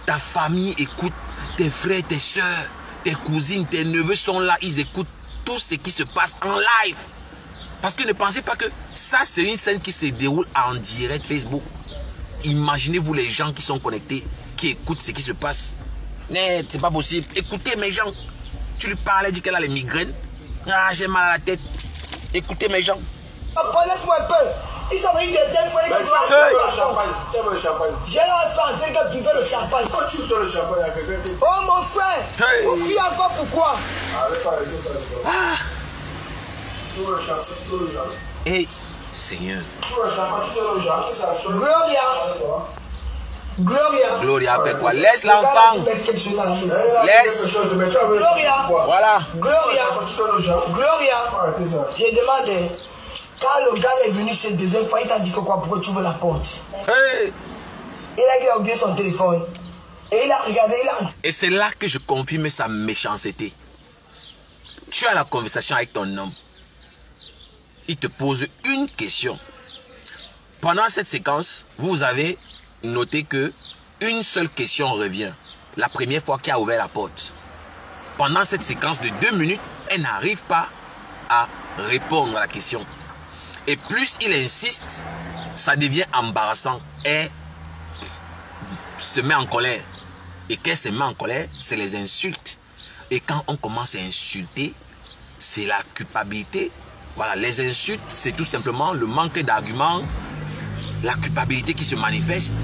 Speaker 1: Ta famille écoute, tes frères, tes soeurs, tes cousines, tes neveux sont là, ils écoutent tout ce qui se passe en live. Parce que ne pensez pas que ça, c'est une scène qui se déroule en direct Facebook. Imaginez-vous les gens qui sont connectés, qui écoutent ce qui se passe. Mais c'est pas possible. Écoutez mes gens. Tu lui parlais, dis qu'elle a les migraines. Ah, j'ai mal à la tête. Écoutez mes gens.
Speaker 2: Laisse-moi un peu. Ils sont venus deuxième fois.
Speaker 3: Le champagne.
Speaker 2: J'ai leur fait entrer que tu veux le champagne.
Speaker 3: Quand tu donnes le champagne à quelqu'un,
Speaker 2: oh mon frère, vous fuyez encore pourquoi?
Speaker 1: Ah.
Speaker 3: Tu veux le champagne, tu veux le champagne.
Speaker 1: Hey, Seigneur.
Speaker 3: Tu veux le champagne, tu veux le champagne.
Speaker 2: Gloria.
Speaker 1: Gloria fait quoi? Laisse l'enfant. Laisse.
Speaker 2: Gloria.
Speaker 1: Voilà.
Speaker 2: Gloria. J'ai demandé. Quand le gars est venu cette deuxième fois, il t'a dit que quoi? Pourquoi tu veux la porte?
Speaker 1: Hey.
Speaker 2: Il a oublié son téléphone. Et il a regardé,
Speaker 1: Et c'est là que je confirme sa méchanceté. Tu as la conversation avec ton homme. Il te pose une question. Pendant cette séquence, vous avez noté que une seule question revient. La première fois qu'il a ouvert la porte. Pendant cette séquence de 2 minutes, elle n'arrive pas à répondre à la question. Et plus il insiste, ça devient embarrassant. Elle se met en colère. Et qu'elle se met en colère, c'est les insultes. Et quand on commence à insulter, c'est la culpabilité. Voilà, les insultes, c'est tout simplement le manque d'arguments, la culpabilité qui se manifeste.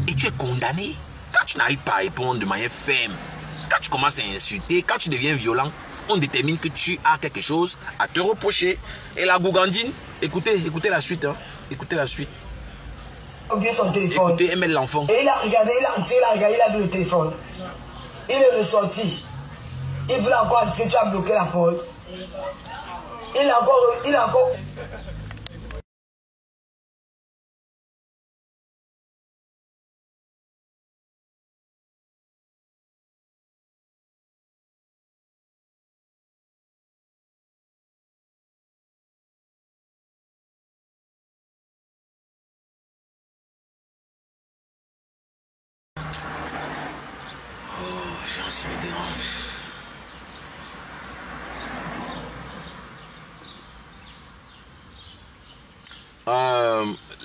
Speaker 1: Et tu es condamné. Quand tu n'arrives pas à répondre de manière ferme, quand tu commences à insulter, quand tu deviens violent, on détermine que tu as quelque chose à te reprocher. Et la gougandine, écoutez la suite. Hein. Écoutez la suite.
Speaker 2: Son téléphone.
Speaker 1: Écoutez, elle met l'enfant.
Speaker 2: Et il a regardé, il a vu le téléphone. Il est ressorti. Il voulait encore entrer, tu as bloqué la porte. Il a encore...
Speaker 1: J'en suis me dérange.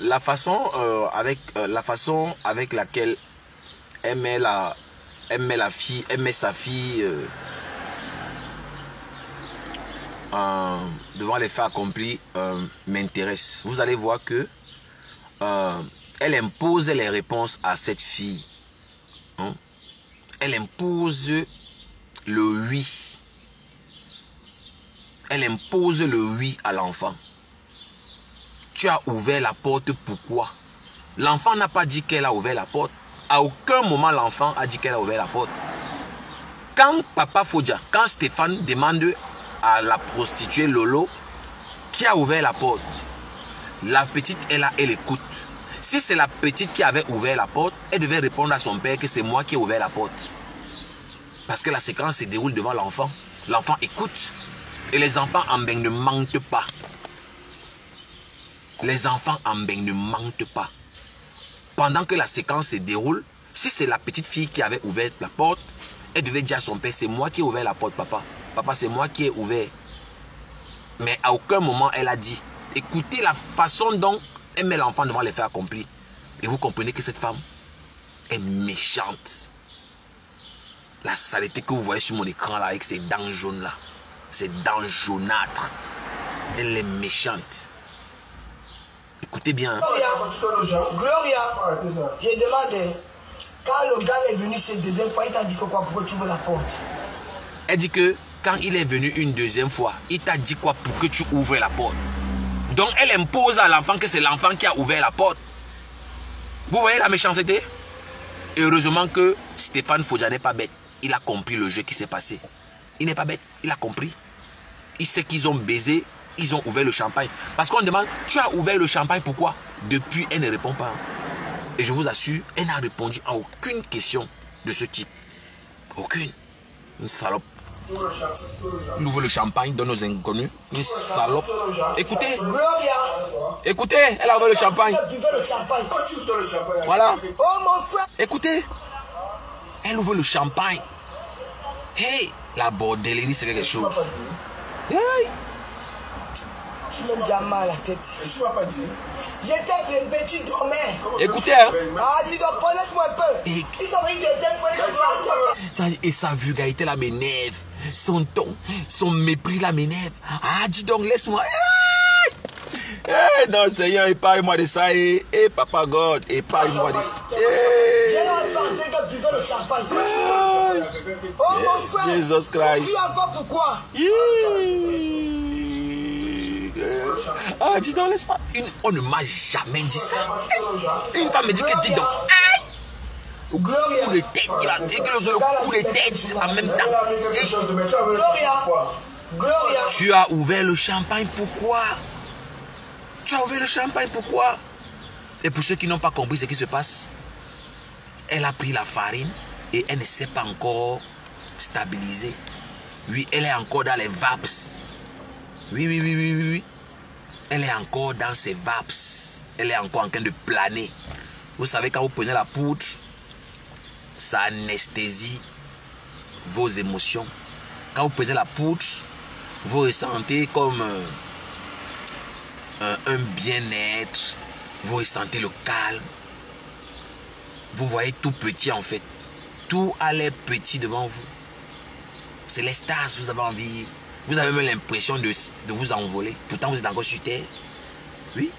Speaker 1: La façon avec laquelle elle met sa fille devant les faits accomplis m'intéresse. Vous allez voir que elle impose les réponses à cette fille. Hein? Elle impose le oui. Elle impose le oui à l'enfant. Tu as ouvert la porte, pourquoi? L'enfant n'a pas dit qu'elle a ouvert la porte. À aucun moment l'enfant a dit qu'elle a ouvert la porte. Quand Papa Fodja, quand Stéphane demande à la prostituée Lolo qui a ouvert la porte, la petite est là, elle écoute. Si c'est la petite qui avait ouvert la porte, elle devait répondre à son père que c'est moi qui ai ouvert la porte. Parce que la séquence se déroule devant l'enfant. L'enfant écoute. Et les enfants en bain ne mentent pas. Les enfants en bain ne mentent pas. Pendant que la séquence se déroule, si c'est la petite fille qui avait ouvert la porte, elle devait dire à son père, c'est moi qui ai ouvert la porte, papa. Papa, c'est moi qui ai ouvert. Mais à aucun moment, elle a dit, écoutez la façon dont elle met l'enfant devant les faits accomplis. Et vous comprenez que cette femme est méchante. La saleté que vous voyez sur mon écran là, avec ses dents jaunes là, ses dents jaunâtres, elle est méchante. Écoutez bien.
Speaker 2: Gloria, j'ai demandé, quand le gars est venu cette deuxième fois, il t'a dit que quoi, pourquoi tu veux la porte?
Speaker 1: Elle dit que quand il est venu une deuxième fois, il t'a dit quoi pour que tu ouvres la porte. Donc elle impose à l'enfant que c'est l'enfant qui a ouvert la porte. Vous voyez la méchanceté? Heureusement que Stéphane Fodja n'est pas bête. Il a compris le jeu qui s'est passé. Il n'est pas bête, il a compris. Il sait qu'ils ont baisé, ils ont ouvert le champagne. Parce qu'on demande, tu as ouvert le champagne, pourquoi? Depuis, elle ne répond pas. Et je vous assure, elle n'a répondu à aucune question de ce type. Aucune. Une salope. Il ouvre le champagne, donne aux inconnus. Une salope. Écoutez.
Speaker 2: Gloria.
Speaker 1: Écoutez, elle a ouvert le champagne.
Speaker 2: Buvez le champagne.
Speaker 1: Voilà.
Speaker 2: Oh mon frère.
Speaker 1: Écoutez. Elle ouvre le champagne. Hey, la bordellerie, c'est quelque chose. Hey.
Speaker 2: Tu me dis mal à la tête.
Speaker 3: Tu m'as pas dit.
Speaker 2: J'étais prélevé, tu dormais.
Speaker 1: Écoutez, hein.
Speaker 2: Ah, tu dois prendre, laisse-moi un peu.
Speaker 1: Et-
Speaker 2: Ils sont venus deuxième fois.
Speaker 1: Et sa vulgarité là m'énerve. Son ton, son mépris là m'énerve. Ah, dis donc, laisse-moi. Non, Seigneur, épargne-moi de ça. Papa God, épargne-moi de ça.
Speaker 2: J'ai entendu que buvez le champagne. Oh mon frère.
Speaker 1: Jesus Christ.
Speaker 2: Tu encore pourquoi?
Speaker 1: Ah, dis donc, laisse-moi. On ne m'a jamais dit ça. Une femme me dit que dis donc. Aïe! Coup de tête, il a dit que le coup de tête en même temps.
Speaker 2: Gloria. Gloria.
Speaker 1: Tu as ouvert le champagne, pourquoi? Tu as ouvert le champagne, pourquoi? Et pour ceux qui n'ont pas compris ce qui se passe, elle a pris la farine et elle ne s'est pas encore stabilisée. Oui, elle est encore dans les vaps. Oui. Elle est encore dans ses vaps. Elle est encore en train de planer. Vous savez, quand vous prenez la poudre, ça anesthésie vos émotions. Quand vous prenez la poudre, vous ressentez comme un bien-être. Vous ressentez le calme. Vous voyez tout petit en fait. Tout a l'air petit devant vous. C'est l'extase, vous avez envie. Vous avez même l'impression de vous envoler. Pourtant, vous êtes encore sur terre. Oui.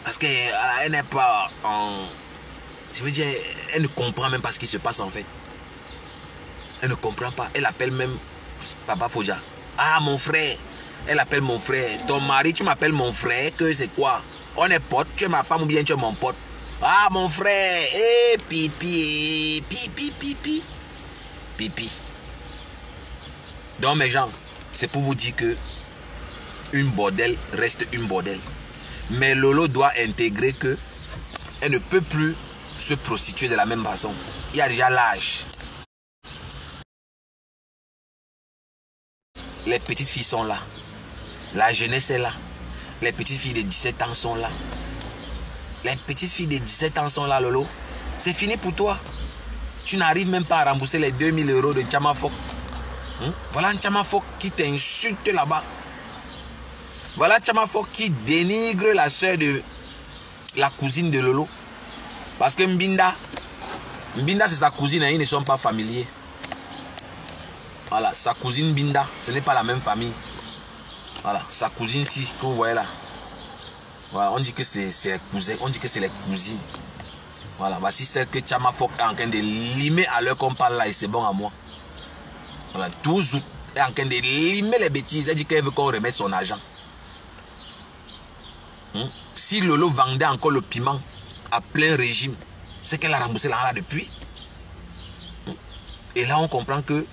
Speaker 1: Parce qu'elle n'est pas en... Je veux dire, elle ne comprend même pas ce qui se passe en fait. Elle ne comprend pas. Elle appelle même Papa Foja. Ah, mon frère. Elle appelle mon frère. Ton mari, tu m'appelles mon frère. Que c'est quoi? On est potes. Tu es ma femme ou bien tu es mon pote? Ah, mon frère. Pipi. Pipi. Donc, mes gens, c'est pour vous dire que une bordel reste une bordel. Mais Lolo doit intégrer que elle ne peut plus se prostituer de la même façon. Il y a déjà l'âge. Les petites filles sont là. La jeunesse est là. Les petites filles de 17 ans sont là. Les petites filles de 17 ans sont là, Lolo. C'est fini pour toi. Tu n'arrives même pas à rembourser les 2000 € de Chamafok. Voilà un Chamafok qui t'insulte là-bas. Voilà Chamafok qui dénigre la soeur de la cousine de Lolo. Parce que Mbinda c'est sa cousine, ils ne sont pas familiers. Voilà, sa cousine Mbinda, ce n'est pas la même famille. Voilà, sa cousine si que vous voyez là. Voilà, on dit que c'est cousin, on dit que c'est les cousines. Voilà, voici celle que Chamafok est en train de limer à l'heure qu'on parle là et c'est bon à moi. Voilà, toujours elle est en train de limer les bêtises. Elle dit qu'elle veut qu'on remette son argent. Si Lolo vendait encore le piment à plein régime, c'est qu'elle a remboursé l'argent là depuis. Et là, on comprend que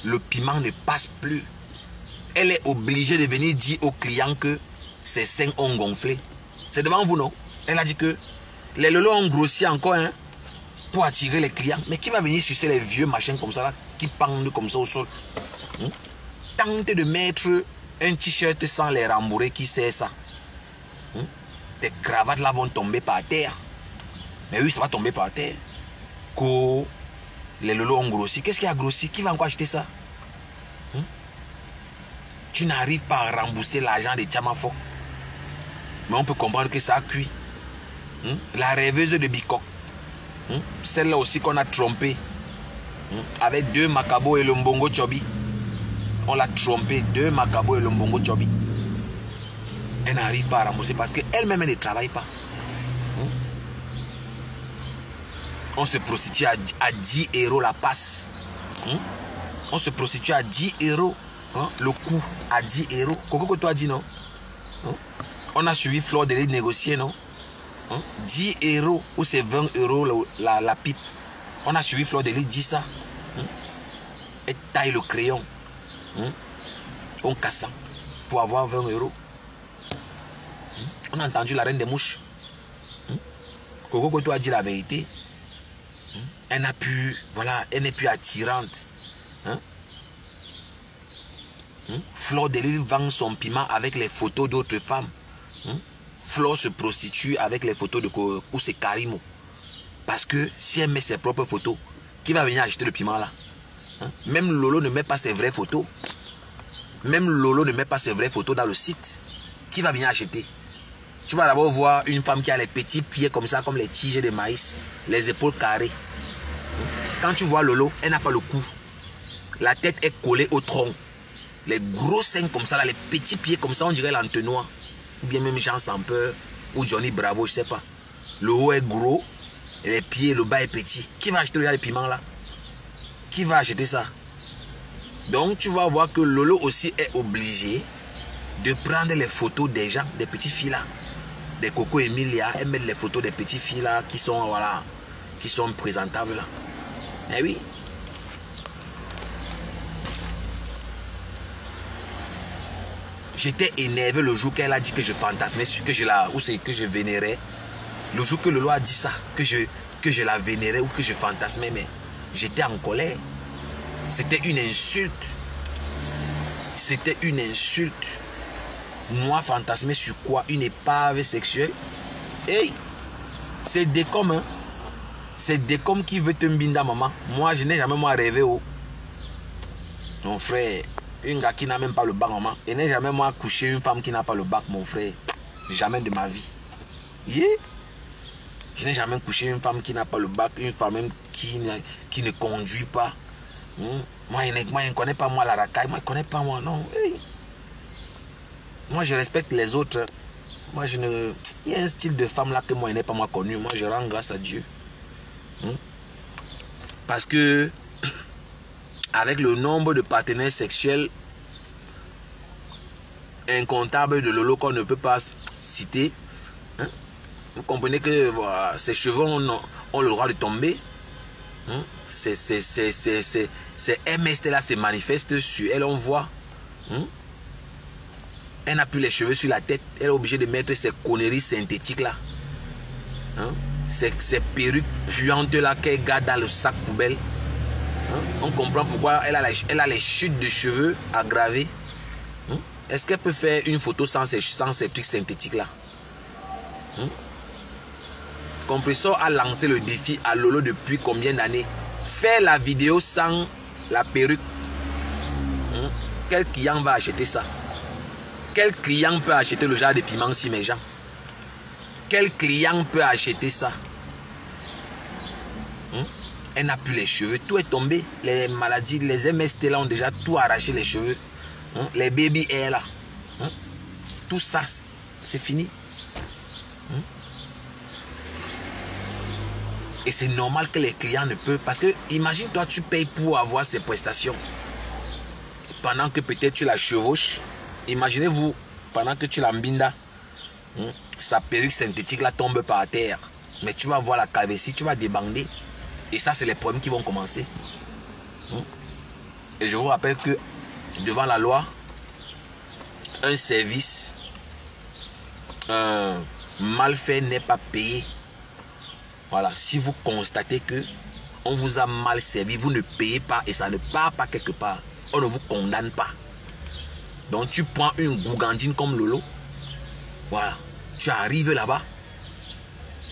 Speaker 1: le piment ne passe plus. Elle est obligée de venir dire aux clients que ses seins ont gonflé. C'est devant vous, non? Elle a dit que les Lolo ont grossi encore hein, pour attirer les clients. Mais qui va venir sucer les vieux machins comme ça, là, qui pendent comme ça au sol? Tente de mettre un t-shirt sans les rembourrer, qui sait ça? Tes cravates là vont tomber par terre. Mais oui, ça va tomber par terre. Que les Lolo ont grossi. Qu'est-ce qui a grossi? Qui va encore acheter ça? Tu n'arrives pas à rembourser l'argent de Chamafok. Mais on peut comprendre que ça a cuit. La rêveuse de Bikok. Celle-là aussi qu'on a trompée. Avec 2 Macabo et le Mbongo Chobi. On l'a trompée. 2 Macabo et le Mbongo Chobi. Elle n'arrive pas à rembourser parce qu'elle-même elle ne travaille pas. On se prostitue à 10 € la passe. On se prostitue à 10 €. Le coût à 10 €. Coco que toi dit non? On a suivi Flore de négocier, non? 10 € ou c'est 20 € la pipe. On a suivi Flore de dit ça. Elle taille le crayon. En cassant. Pour avoir 20 €. On a entendu la reine des mouches. Coco que toi dit la vérité. Elle n'a plus, voilà, elle n'est plus attirante. Flor de Lys vend son piment avec les photos d'autres femmes. Flor se prostitue avec les photos de Kousé Karimo. Parce que si elle met ses propres photos, qui va venir acheter le piment là? Même Lolo ne met pas ses vraies photos. Même Lolo ne met pas ses vraies photos dans le site. Qui va venir acheter? Tu vas d'abord voir une femme qui a les petits pieds comme ça, comme les tiges de maïs, les épaules carrées. Quand tu vois Lolo, elle n'a pas le cou. La tête est collée au tronc. Les gros seins comme ça, là, les petits pieds comme ça, on dirait l'entonnoir. Ou bien même Jean Sans Peur ou Johnny Bravo, je sais pas. Le haut est gros, et les pieds, le bas est petit. Qui va acheter les piments là? Qui va acheter ça? Donc tu vas voir que Lolo aussi est obligé de prendre les photos des gens, des petites filles là. Des Coco Emilia, et mettre les photos des petites filles là qui sont, voilà, qui sont présentables là. Eh oui. J'étais énervé le jour qu'elle a dit que je fantasmais, que je vénérais. Le jour que Lolo a dit ça, que je la vénérais ou que je fantasmais, mais j'étais en colère. C'était une insulte. C'était une insulte. Moi, fantasmer sur quoi? Une épave sexuelle? Hey! C'est Décom, hein? C'est Décom qui veut te mbinda, maman. Moi, je n'ai jamais rêvé. Oh. Mon frère, une gars qui n'a même pas le bac, maman. Je n'ai jamais couché une femme qui n'a pas le bac, mon frère. Jamais de ma vie. Yeah. Je n'ai jamais couché une femme qui n'a pas le bac, une femme même qui ne conduit pas. Moi, je ne connais pas moi la racaille, moi, je ne connais pas moi, non. Hey. Moi, je respecte les autres. Moi, je ne... Il y a un style de femme là que moi, je n'ai pas moi connu. Moi, je rends grâce à Dieu. Parce que, avec le nombre de partenaires sexuels incomptables de Lolo qu'on ne peut pas citer, vous comprenez que voilà, ses cheveux ont le droit de tomber. Ces MST là se manifestent sur elle, on voit. Elle n'a plus les cheveux sur la tête. Elle est obligée de mettre ces conneries synthétiques là. Ces perruques puantes là qu'elle garde dans le sac poubelle. On comprend pourquoi elle a les chutes de cheveux aggravées. Est-ce qu'elle peut faire une photo sans ces trucs synthétiques là? Compressor a lancé le défi à Lolo depuis combien d'années? Faire la vidéo sans la perruque. Quel client va acheter ça? Quel client peut acheter le genre de piment si mes gens? Quel client peut acheter ça? Elle n'a plus les cheveux, tout est tombé. Les maladies, les MST là ont déjà tout arraché les cheveux. Les baby hair là. Tout ça, c'est fini. Et c'est normal que les clients ne peuvent. Parce que imagine toi, tu payes pour avoir ces prestations. Pendant que peut-être tu la chevauches. Imaginez-vous, pendant que tu la mbinda, sa perruque synthétique là tombe par terre. Mais tu vas voir la calvétie, tu vas débander. Et ça, c'est les problèmes qui vont commencer. Et je vous rappelle que devant la loi, un service mal fait n'est pas payé. Voilà, si vous constatez que on vous a mal servi, vous ne payez pas et ça ne part pas quelque part. On ne vous condamne pas. Donc tu prends une gougandine comme Lolo. Voilà, tu arrives là-bas,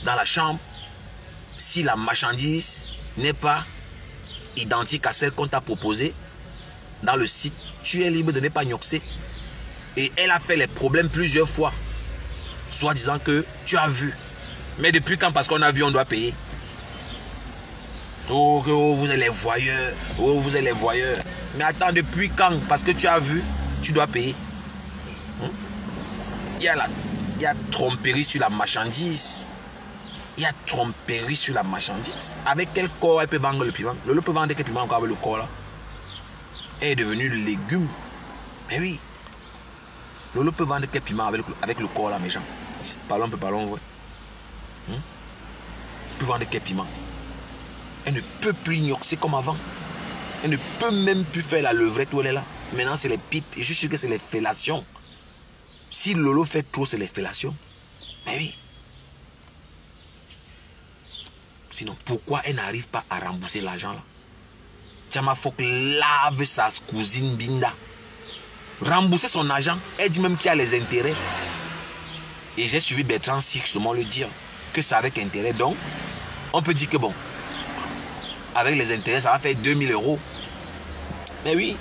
Speaker 1: dans la chambre. Si la marchandise n'est pas identique à celle qu'on t'a proposée dans le site, tu es libre de ne pas gnoxer. Et elle a fait les problèmes plusieurs fois, soit disant que tu as vu. Mais depuis quand? Parce qu'on a vu, on doit payer. Oh, vous êtes les voyeurs. Oh, vous êtes les voyeurs. Mais attends, depuis quand? Parce que tu as vu, tu dois payer. Il y a tromperie sur la marchandise. Il y a tromperie sur la marchandise. Avec quel corps elle peut vendre le piment? Lolo peut vendre quel piment encore avec le corps là? Elle est devenue le légume. Mais oui. Lolo peut vendre quel piment avec le corps là, mes gens? Parlons un peu, parlons, ouais. Elle peut vendre quel piment? Elle ne peut plus gnoxer comme avant. Elle ne peut même plus faire la levrette où elle est là. Maintenant, c'est les pipes. Et je suis sûr que c'est les fellations. Si Lolo fait trop, c'est les fellations. Mais oui. Sinon, pourquoi elle n'arrive pas à rembourser l'argent là? Tiama Fok lave sa cousine Binda. rembourser son argent. Elle dit même qu'il y a les intérêts. Et j'ai suivi Bertrand Sixtement le dire que c'est avec intérêt. Donc, on peut dire que bon, avec les intérêts, ça va faire 2000 €. Mais oui.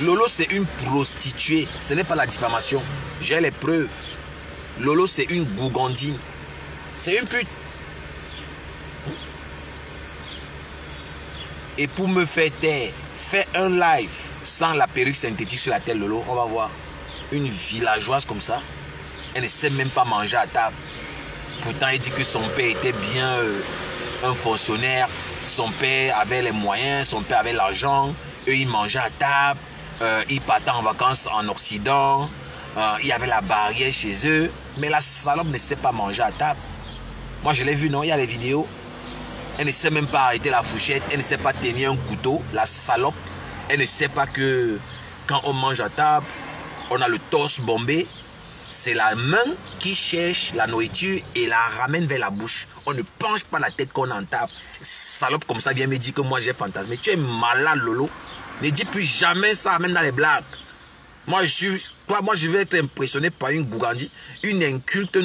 Speaker 1: Lolo, c'est une prostituée. Ce n'est pas la diffamation. J'ai les preuves. Lolo, c'est une gougandine. C'est une pute. Et pour me faire taire, fais un live sans la perruque synthétique sur la tête de Lolo. On va voir. Une villageoise comme ça. Elle ne sait même pas manger à table. Pourtant, elle dit que son père était bien un fonctionnaire. Son père avait les moyens, son père avait l'argent. Eux, ils mangeaient à table. Ils partaient en vacances en Occident. Il y avait la barrière chez eux. Mais la salope ne sait pas manger à table. Moi, je l'ai vu, non? Il y a les vidéos. Elle ne sait même pas arrêter la fourchette. Elle ne sait pas tenir un couteau. La salope. Elle ne sait pas que quand on mange à table, on a le torse bombé. C'est la main qui cherche la nourriture et la ramène vers la bouche. On ne penche pas la tête quand on est en table. Salope comme ça vient me dire que moi j'ai fantasmé. Tu es malade, Lolo. Ne dis plus jamais ça, même dans les blagues. Moi je vais être impressionné par une gougandie, une inculte,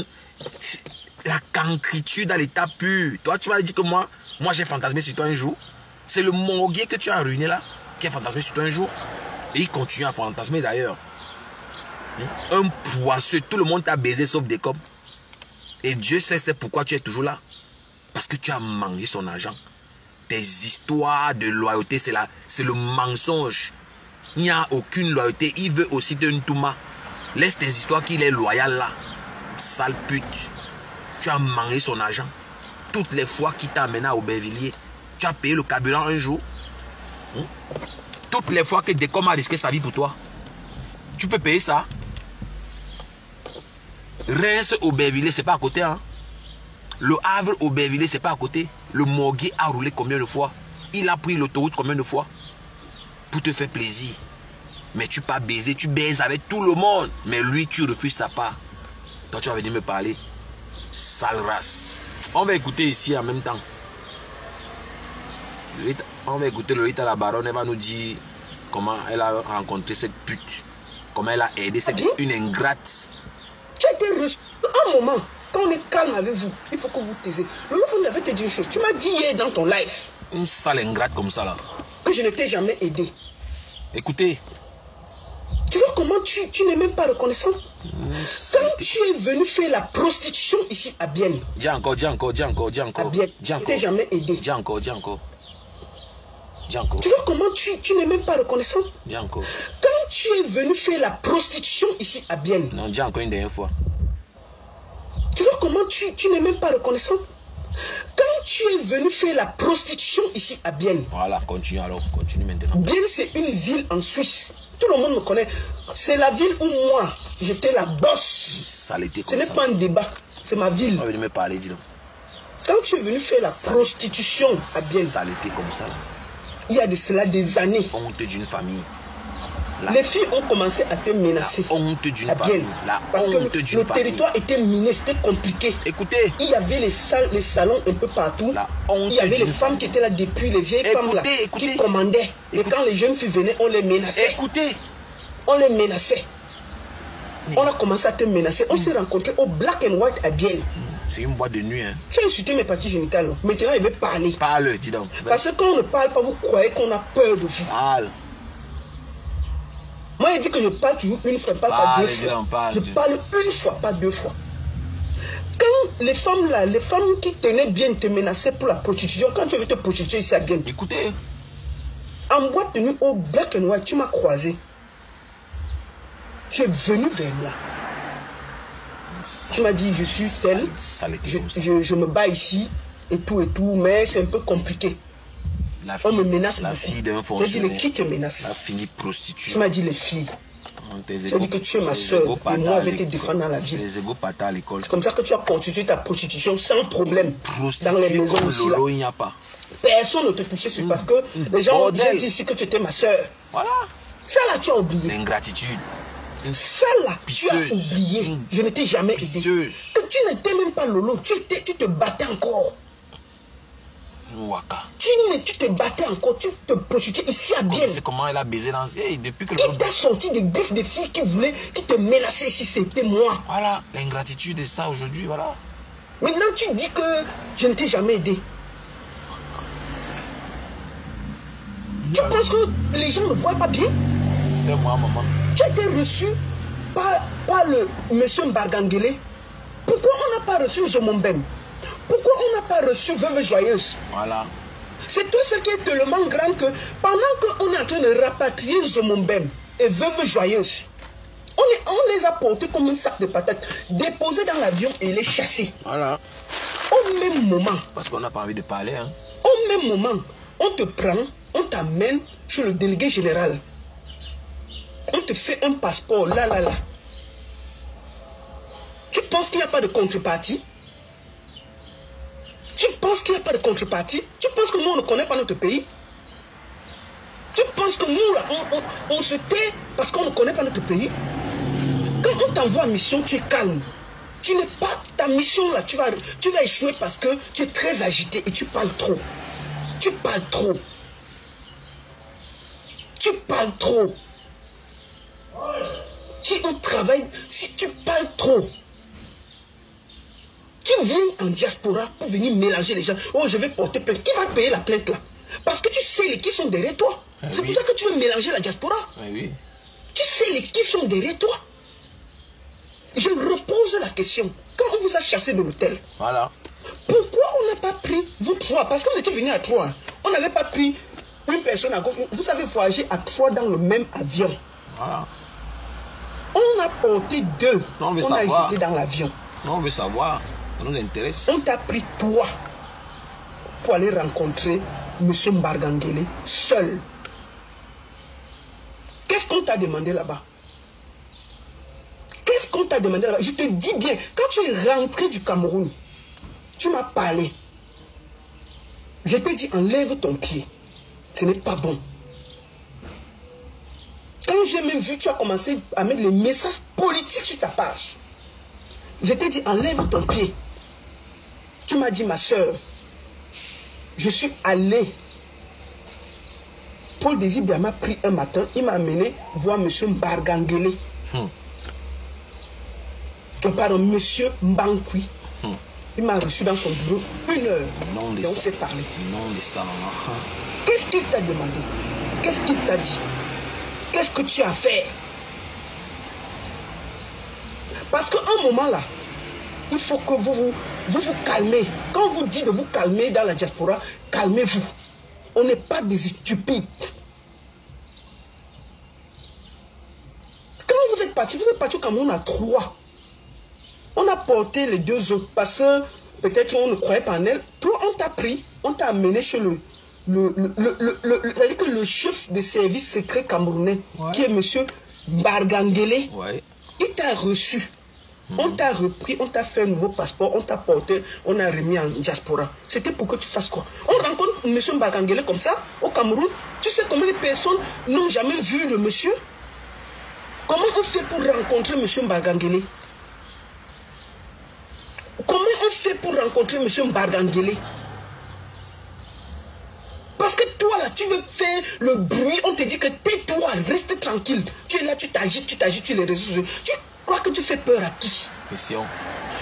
Speaker 1: la cancriture dans l'état pur. Toi, tu vas dire que moi j'ai fantasmé sur toi un jour. C'est le monguier que tu as ruiné là, qui a fantasmé sur toi un jour. Et il continue à fantasmer d'ailleurs. Un poisseux, tout le monde t'a baisé sauf des copes. Et Dieu sait c'est pourquoi tu es toujours là. Parce que tu as mangé son argent. Tes histoires de loyauté, c'est le mensonge. Il n'y a aucune loyauté. Il veut aussi de Ntouma. Laisse tes histoires qu'il est loyal là. Sale pute. Tu as mangé son argent. Toutes les fois qu'il t'a amené à Aubervilliers, tu as payé le carburant un jour. Toutes les fois que Décom a risqué sa vie pour toi, tu peux payer ça. Reims Aubervilliers, c'est pas à côté. Hein? Le Havre Aubervilliers, c'est pas à côté. Le Morguet a roulé combien de fois? Il a pris l'autoroute combien de fois? Pour te faire plaisir. Mais tu pas baiser, tu baises avec tout le monde. Mais lui, tu refuses sa part. Toi, tu vas venir me parler. Sale race. On va écouter ici en même temps. On va écouter Lolita la baronne. Elle va nous dire comment elle a rencontré cette pute. Comment elle a aidé cette une ingrate.
Speaker 2: Tu as été reçu. Un moment, quand on est calme avec vous, il faut que vous taisez. Le moment avait te dit une chose. Tu m'as dit hier dans ton live.
Speaker 1: Une sale ingrate comme ça là.
Speaker 2: Que je ne t'ai jamais aidé.
Speaker 1: Écoutez.
Speaker 2: Tu vois comment tu n'es même pas reconnaissant. Quand tu es venu faire la prostitution ici à Bienne.
Speaker 1: Dis encore.
Speaker 2: À Bienne. Je ne t'ai jamais aidé.
Speaker 1: Dis encore.
Speaker 2: Tu vois comment tu n'es même pas reconnaissant.
Speaker 1: Dis encore.
Speaker 2: Quand tu es venu faire la prostitution ici à Bienne.
Speaker 1: Non, dis encore une dernière fois.
Speaker 2: Tu vois comment tu n'es même pas reconnaissant. Quand tu es venu faire la prostitution ici à Bienne.
Speaker 1: Voilà, continue alors, continue maintenant.
Speaker 2: Bienne, c'est une ville en Suisse. Tout le monde me connaît. C'est la ville où moi, j'étais la bosse.
Speaker 1: Saleté comme
Speaker 2: ça. Ce n'est pas un débat, c'est ma ville.
Speaker 1: On va venir me parler, dis donc.
Speaker 2: Quand tu es venu faire la prostitution à Bienne.
Speaker 1: Saleté comme ça là.
Speaker 2: Il y a de cela des années.
Speaker 1: Honte d'une famille.
Speaker 2: Les filles ont commencé à te menacer.
Speaker 1: La honte d'une famille.
Speaker 2: Parce que le territoire était miné, c'était compliqué.
Speaker 1: Écoutez.
Speaker 2: Il y avait les salons un peu partout. Il y avait les femmes qui étaient là depuis, les vieilles femmes là, qui commandaient. Et quand les jeunes filles venaient, on les menaçait.
Speaker 1: Écoutez.
Speaker 2: On les menaçait. On a commencé à te menacer. On s'est rencontrés au Black and White à Bienne.
Speaker 1: C'est une boîte de nuit. Hein.
Speaker 2: Tu as insulté mes parties génitales. Maintenant, il veut parler.
Speaker 1: Parle, dis donc.
Speaker 2: Parce que quand on ne parle pas, vous croyez qu'on a peur de vous.
Speaker 1: Parle.
Speaker 2: Moi, il dit que je parle toujours une fois, pas deux fois. Je parle une fois, pas deux fois. Quand les femmes là, les femmes qui tenaient bien te menacer pour la prostitution, quand tu veux te prostituer ici à Bienne.
Speaker 1: Écoutez.
Speaker 2: En boîte de nuit au Black and White, tu m'as croisé. Tu es venu vers moi. Tu m'as dit, je suis telle, je me bats ici, et tout, mais c'est un peu compliqué. On me menace
Speaker 1: la
Speaker 2: beaucoup.
Speaker 1: Fille d'un
Speaker 2: fonctionnaire. Tu as dit, mais qui te menace?
Speaker 1: La fille prostituée.
Speaker 2: Tu m'as dit les filles. Tu as dit que tu es ma soeur, et moi je vais te défendre dans la vie.
Speaker 1: Les égaux patas à l'école.
Speaker 2: C'est comme ça que tu as constitué ta prostitution sans problème. Dans les maisons aussi là.
Speaker 1: Il n'y a pas.
Speaker 2: Personne ne te touchait dessus parce que les gens ont dit ici que tu étais ma soeur.
Speaker 1: Voilà.
Speaker 2: Ça là, tu as oublié.
Speaker 1: L'ingratitude.
Speaker 2: Ça là, tu as oublié. Je ne t'ai jamais aidé. Que tu n'étais même pas Lolo, tu te battais encore.
Speaker 1: Waka.
Speaker 2: Tu te battais encore, tu te prostituais ici à Bienne.
Speaker 1: C'est comment elle a baisé dans... Hey, depuis que
Speaker 2: Qui t'a sorti des griffes des filles qui te menaçaient ici, c'était moi.
Speaker 1: Voilà, l'ingratitude de ça aujourd'hui, voilà.
Speaker 2: Maintenant, tu dis que je ne t'ai jamais aidé. Tu penses que les gens ne voient pas bien?
Speaker 1: C'est moi, maman.
Speaker 2: Tu as été reçu par le monsieur Mbargangele. Pourquoi on n'a pas reçu Zomombem? Pourquoi on n'a pas reçu Veuve Joyeuse?
Speaker 1: Voilà.
Speaker 2: C'est toi ce qui est tellement grand que pendant qu'on est en train de rapatrier Zomombem et Veuve Joyeuse, on les a portés comme un sac de patates, déposés dans l'avion et les chassés.
Speaker 1: Voilà.
Speaker 2: Au même moment.
Speaker 1: Parce qu'on n'a pas envie de parler. Hein.
Speaker 2: Au même moment, on te prend, on t'amène chez le délégué général. On te fait un passeport, là. Tu penses qu'il n'y a pas de contrepartie? Tu penses qu'il n'y a pas de contrepartie? Tu penses que nous, on ne connaît pas notre pays? Tu penses que nous, là, on se tait parce qu'on ne connaît pas notre pays? Quand on t'envoie en mission, tu es calme. Tu n'es pas... Ta mission, là, tu vas échouer parce que tu es très agité et tu parles trop. Tu parles trop. Tu parles trop. Si on travaille, si tu parles trop, tu viens en diaspora pour venir mélanger les gens. Oh, je vais porter plainte. Qui va payer la plainte là? Parce que tu sais qui sont derrière toi. C'est pour ça que tu veux mélanger la diaspora.
Speaker 1: Oui.
Speaker 2: Tu sais qui sont derrière toi. Je repose la question. Quand on vous a chassé de l'hôtel,
Speaker 1: Voilà.
Speaker 2: pourquoi on n'a pas pris vous trois? Parce que vous étiez venus à trois. On n'avait pas pris une personne à gauche. Vous avez voyagé à trois dans le même avion.
Speaker 1: Voilà.
Speaker 2: On a porté deux.
Speaker 1: Non, on veut
Speaker 2: on
Speaker 1: savoir.
Speaker 2: a jeté dans l'avion.
Speaker 1: Non, on veut savoir. Ça nous intéresse.
Speaker 2: On t'a pris toi pour aller rencontrer M. Mbargangele seul. Qu'est-ce qu'on t'a demandé là-bas? Qu'est-ce qu'on t'a demandé là-bas? Je te dis bien, quand tu es rentré du Cameroun, tu m'as parlé. Je t'ai dit, enlève ton pied. Ce n'est pas bon. Quand j'ai même vu, tu as commencé à mettre les messages politiques sur ta page. Je t'ai dit, enlève ton pied. Tu m'as dit, ma soeur, je suis allé. Paul Désiré m'a pris un matin, il m'a amené voir M. Mbargangele. Pardon, M. Mbankwi. Il m'a reçu dans son bureau 1 heure. Et on s'est parlé.
Speaker 1: Non de ça.
Speaker 2: Qu'est-ce qu'il t'a demandé? Qu'est-ce qu'il t'a dit? Qu'est-ce que tu as fait? Parce qu'à un moment là, il faut que vous calmez. Quand on vous dit de vous calmer dans la diaspora, calmez-vous. On n'est pas des stupides. Quand vous êtes parti au Cameroun à 3. On a porté les 2 autres parce que peut-être on ne croyait pas en elle. Toi, on t'a pris, on t'a amené chez c'est-à-dire que le chef des services secrets camerounais, qui est M. Mbargangele, il t'a reçu. On t'a repris, on t'a fait un nouveau passeport, on t'a porté, on a remis en diaspora. C'était pour que tu fasses quoi? On rencontre M. Mbargangele comme ça, au Cameroun. Tu sais combien de personnes n'ont jamais vu le monsieur? Comment on fait pour rencontrer M. Mbargangele? Comment on fait pour rencontrer M. Mbargangele? Parce que toi là, tu veux faire le bruit, on te dit que tais-toi, reste tranquille. Tu es là, tu t'agites sur les réseaux sociaux. Tu crois que tu fais peur à qui?
Speaker 1: Question.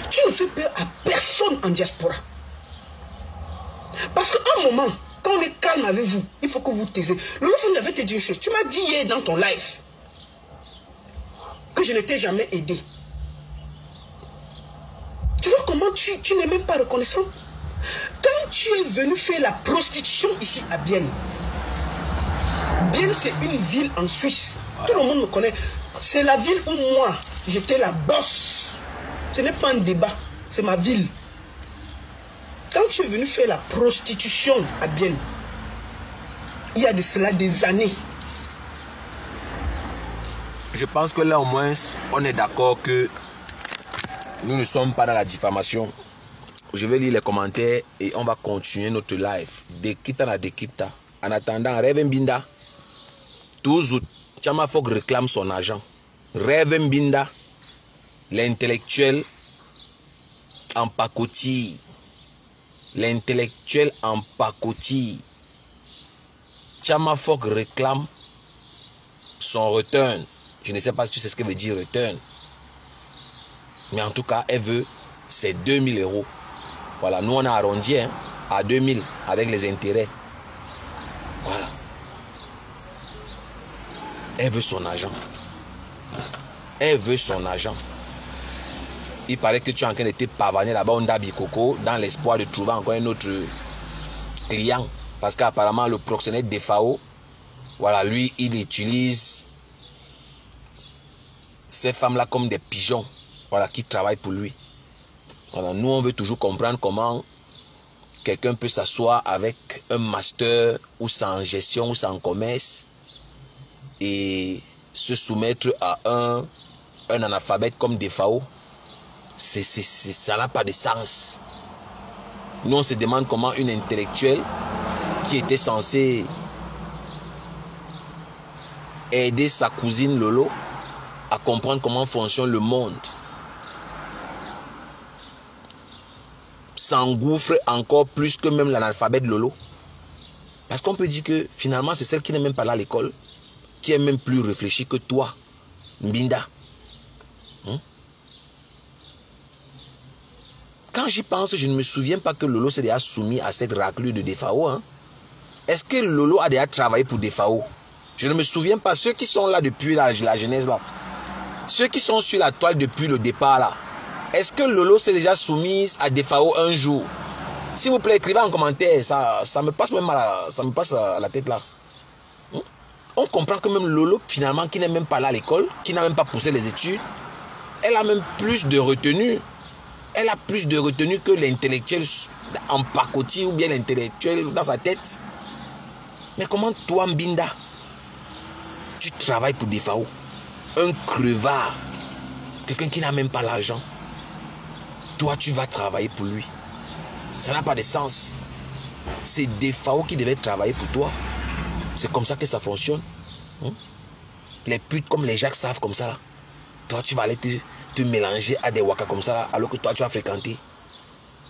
Speaker 2: Tu ne fais peur à personne en diaspora. Parce qu'à un moment, quand on est calme avec vous, il faut que vous taisez. Le jour où j'avais te dit une chose, tu m'as dit hier dans ton live que je ne t'ai jamais aidé. Tu vois comment tu n'es même pas reconnaissant? Quand tu es venu faire la prostitution ici à Bienne, Bienne c'est une ville en Suisse. Tout le monde me connaît. C'est la ville où moi, j'étais la boss. Ce n'est pas un débat, c'est ma ville. Quand tu es venu faire la prostitution à Bienne, il y a de cela des années.
Speaker 1: Je pense que là au moins, on est d'accord que nous ne sommes pas dans la diffamation. Je vais lire les commentaires et on va continuer notre live. Dekita na Dekita. En attendant, Rêve Mbinda. Toujours, Tchama Fogg réclame son argent. Rêve Mbinda, l'intellectuel en pacotille. L'intellectuel en pacotille. Chama Fok réclame son return. Je ne sais pas si tu sais ce que veut dire return. Mais en tout cas, elle veut ses 2000 €. Voilà, nous on a arrondi hein, à 2000 avec les intérêts. Voilà. Elle veut son argent. Elle veut son argent. Il paraît que tu es en train de te pavaner là-bas au Ndabi Coco dans l'espoir de trouver encore un autre client. Parce qu'apparemment le proxénète de FAO, voilà, lui, il utilise ces femmes-là comme des pigeons, voilà, qui travaillent pour lui. Voilà, nous, on veut toujours comprendre comment quelqu'un peut s'asseoir avec un master ou sans gestion ou sans commerce et se soumettre à un analphabète comme des FAO. Ça n'a pas de sens. Nous, on se demande comment une intellectuelle qui était censée aider sa cousine Lolo à comprendre comment fonctionne le monde s'engouffre encore plus que même l'analphabète Lolo. Parce qu'on peut dire que finalement, c'est celle qui n'est même pas là à l'école, qui est même plus réfléchie que toi, Mbinda. Quand j'y pense, je ne me souviens pas que Lolo s'est déjà soumis à cette raclure de DFAO. Hein. Est-ce que Lolo a déjà travaillé pour DFAO? Je ne me souviens pas. Ceux qui sont là depuis la genèse, là, ceux qui sont sur la toile depuis le départ, là, est-ce que Lolo s'est déjà soumise à DFAO un jour? S'il vous plaît, écrivez en commentaire. Ça me passe même à la tête là. On comprend que même Lolo, finalement, qui n'est même pas là à l'école, qui n'a même pas poussé les études, elle a même plus de retenue. Elle a plus de retenue que l'intellectuel en pacotille ou bien l'intellectuel dans sa tête. Mais comment toi, Mbinda, tu travailles pour DFAO? Un crevard, quelqu'un qui n'a même pas l'argent. Toi, tu vas travailler pour lui. Ça n'a pas de sens. C'est DFAO qui devait travailler pour toi. C'est comme ça que ça fonctionne. Les putes comme les Jacques savent comme ça. Là. Toi, tu vas aller te mélanger à des wakas comme ça, là, alors que toi, tu as fréquenté.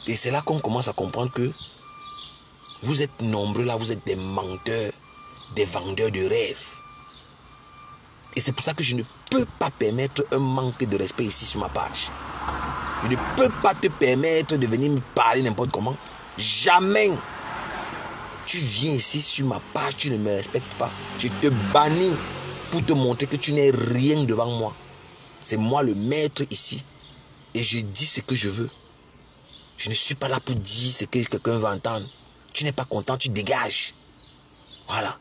Speaker 1: Et c'est là qu'on commence à comprendre que vous êtes nombreux là, vous êtes des menteurs, des vendeurs de rêves. Et c'est pour ça que je ne peux pas permettre un manque de respect ici sur ma page. Je ne peux pas te permettre de venir me parler n'importe comment. Jamais. Tu viens ici sur ma page, tu ne me respectes pas. Je te bannis pour te montrer que tu n'es rien devant moi. C'est moi le maître ici. Et je dis ce que je veux. Je ne suis pas là pour dire ce que quelqu'un va entendre. Tu n'es pas content, tu dégages. Voilà.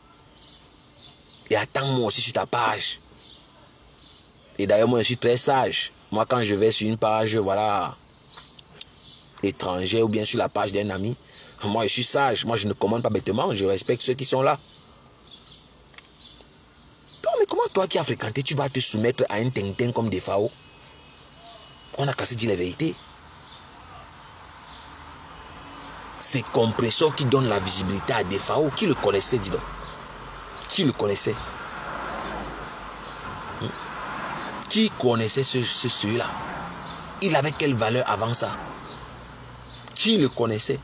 Speaker 1: Et attends-moi aussi sur ta page. Et d'ailleurs, moi, je suis très sage. Moi, quand je vais sur une page, voilà, étrangère ou bien sur la page d'un ami, moi, je suis sage. Moi, je ne commande pas bêtement. Je respecte ceux qui sont là. Non, mais comment toi qui as fréquenté, tu vas te soumettre à un tintin comme des FAO? On a cassé dire la vérité. C'est Compressor qui donne la visibilité à des FAO. Qui le connaissait, dis donc? Qui le connaissait? Qui connaissait celui-là? Il avait quelle valeur avant ça? Qui le connaissait?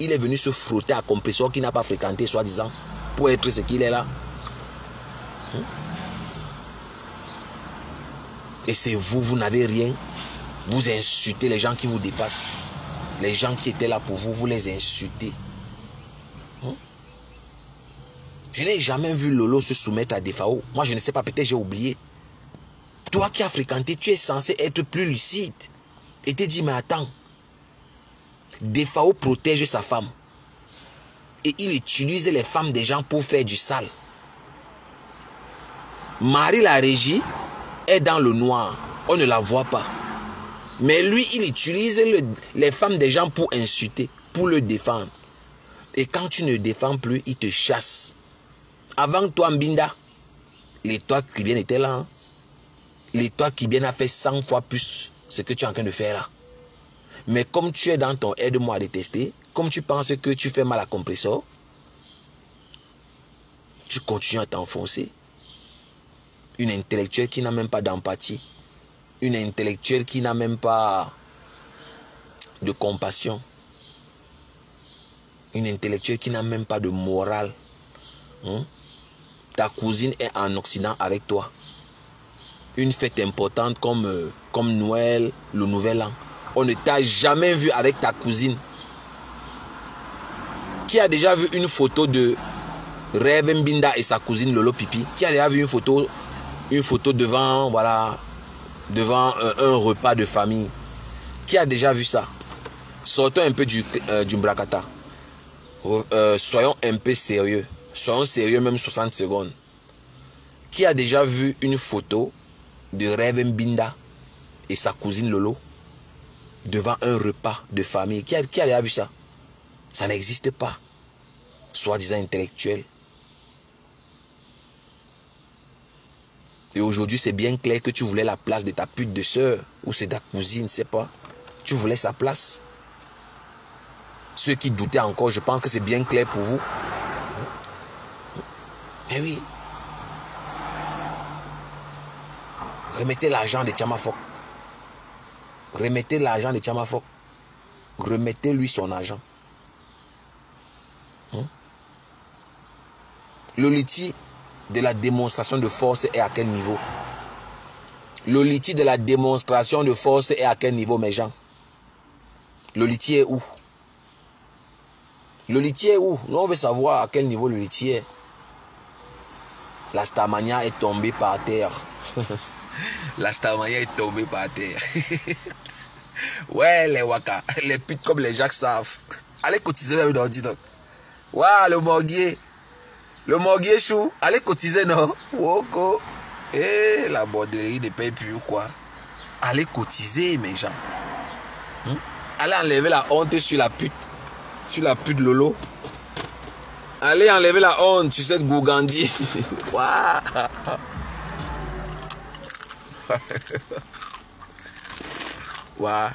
Speaker 1: Il est venu se frotter à Compressor qui n'a pas fréquenté, soi-disant, pour être ce qu'il est là. Et c'est vous, vous n'avez rien. Vous insultez les gens qui vous dépassent. Les gens qui étaient là pour vous, vous les insultez. Je n'ai jamais vu Lolo se soumettre à des FAO. Moi, je ne sais pas, peut-être j'ai oublié. Toi qui as fréquenté, tu es censé être plus lucide. Et te dis, mais attends. DFAO protège sa femme. Et il utilise les femmes des gens pour faire du sale. Marie la régie est dans le noir. On ne la voit pas. Mais lui, il utilise les femmes des gens pour insulter, pour le défendre. Et quand tu ne défends plus, il te chasse. Avant toi, Mbinda, l'étoile qui bien était là. Hein? L'étoile qui bien a fait 100 fois plus ce que tu es en train de faire là. Mais comme tu es dans ton aide-moi à détester, comme tu penses que tu fais mal à Compressor, tu continues à t'enfoncer. Une intellectuelle qui n'a même pas d'empathie. Une intellectuelle qui n'a même pas de compassion. Une intellectuelle qui n'a même pas de morale. Ta cousine est en Occident avec toi. Une fête importante comme Noël, le Nouvel An. On ne t'a jamais vu avec ta cousine. Qui a déjà vu une photo de Rêve Mbinda et sa cousine Lolo Pipi? Qui a déjà vu une photo devant, voilà, devant un repas de famille? Qui a déjà vu ça? Sortons un peu du Mbrakata. Soyons un peu sérieux. Soyons sérieux même 60 secondes. Qui a déjà vu une photo de Rêve Mbinda et sa cousine Lolo devant un repas de famille? Qui a déjà vu ça? Ça n'existe pas. Soi-disant intellectuel. Et aujourd'hui, c'est bien clair que tu voulais la place de ta pute de soeur. Ou c'est ta cousine, c'est pas. Tu voulais sa place. Ceux qui doutaient encore, je pense que c'est bien clair pour vous. Eh oui. Remettez l'argent de Tchamafok. Remettez l'argent de Tchamafok. Remettez-lui son argent. Le litige de la démonstration de force est à quel niveau? Le litige de la démonstration de force est à quel niveau, mes gens? Le litige est où? Le litige est où? Nous, on veut savoir à quel niveau le litige est. La Starmania est tombée par terre. La Starmania est tombée par terre. Ouais, les Waka, les putes comme les Jacques savent. Allez cotiser même dans le donc. Ouais, le morguier. Le morguier chou. Allez cotiser, non? Woko. Eh, la borderie ne paye plus ou quoi? Allez cotiser, mes gens. Allez enlever la honte sur la pute. Sur la pute Lolo. Allez enlever la honte sur cette gourgandie. Waouh. Waouh.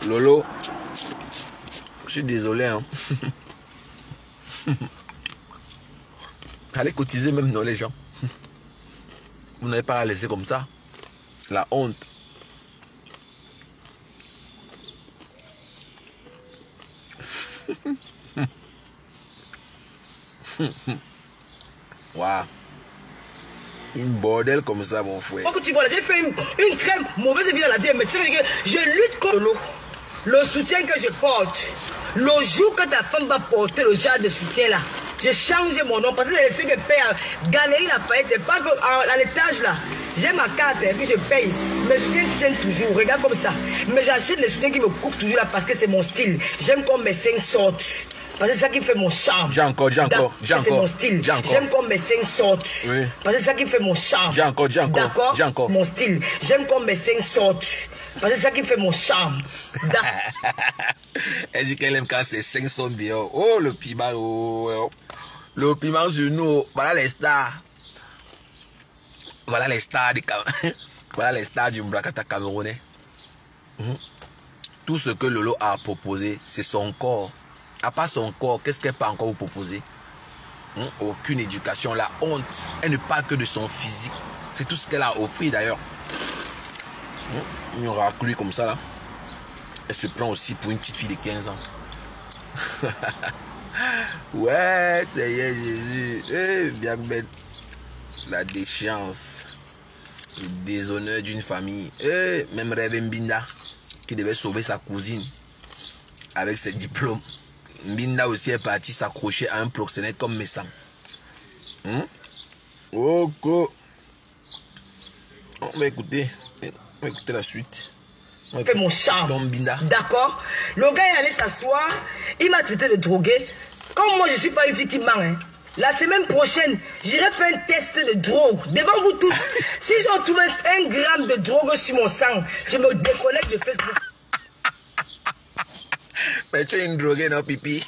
Speaker 1: Lolo. Je suis désolé, hein. Allez cotiser même dans les gens. Vous n'allez pas la laisser comme ça. La honte. Waouh. Une bordel comme ça, mon frère.
Speaker 2: Quand tu vois, j'ai fait une très mauvaise vie dans la vie, mais tu sais que je lutte contre le soutien que je porte. Le jour que ta femme va porter le genre de soutien là, j'ai changé mon nom parce que c'est ceux que paye à Galerie Lafayette, pas à l'étage là. J'ai ma carte et puis je paye. Mes soutiens tiennent toujours, regarde comme ça. Mais j'achète les soutiens qui me coupent toujours là parce que c'est mon style. J'aime quand mes seins sortent. Parce que c'est ça qui fait mon charme.
Speaker 1: J'ai encore.
Speaker 2: C'est mon style. J'aime quand mes seins sortent.
Speaker 1: Oui.
Speaker 2: Parce que c'est ça qui fait mon charme.
Speaker 1: J'ai encore.
Speaker 2: Mon style. J'aime quand mes seins sortent. Parce que c'est ça qui fait mon charme.
Speaker 1: Elle dit qu'elle aime quand ses seins sont dehors. Oh, le piment. Oh. Le piment sur nous. Voilà les stars. Voilà les stars voilà les stars du Mbrakata camerounais. Tout ce que Lolo a proposé, c'est son corps. À part son corps, qu'est-ce qu'elle peut encore vous proposer? Aucune éducation, la honte. Elle ne parle que de son physique. C'est tout ce qu'elle a offert d'ailleurs. Une raclue comme ça là. Elle se prend aussi pour une petite fille de 15 ans. Ouais, Seigneur Jésus. Eh, bien bête. La déchéance. Le déshonneur d'une famille. Eh, même Rêve Mbinda, qui devait sauver sa cousine avec ses diplômes. Mbinda aussi est parti s'accrocher à un proxénète comme Messam. On va écouter la suite.
Speaker 2: Fait mon charme. D'accord. Le gars est allé s'asseoir. Il m'a traité de drogué. Comme moi, je ne suis pas une fille qui ment. Hein. La semaine prochaine, j'irai faire un test de drogue. Devant vous tous. Si j'en trouve 1 gramme de drogue sur mon sang, je me déconnecte de Facebook.
Speaker 1: Mais tu es une droguée, non, pipi?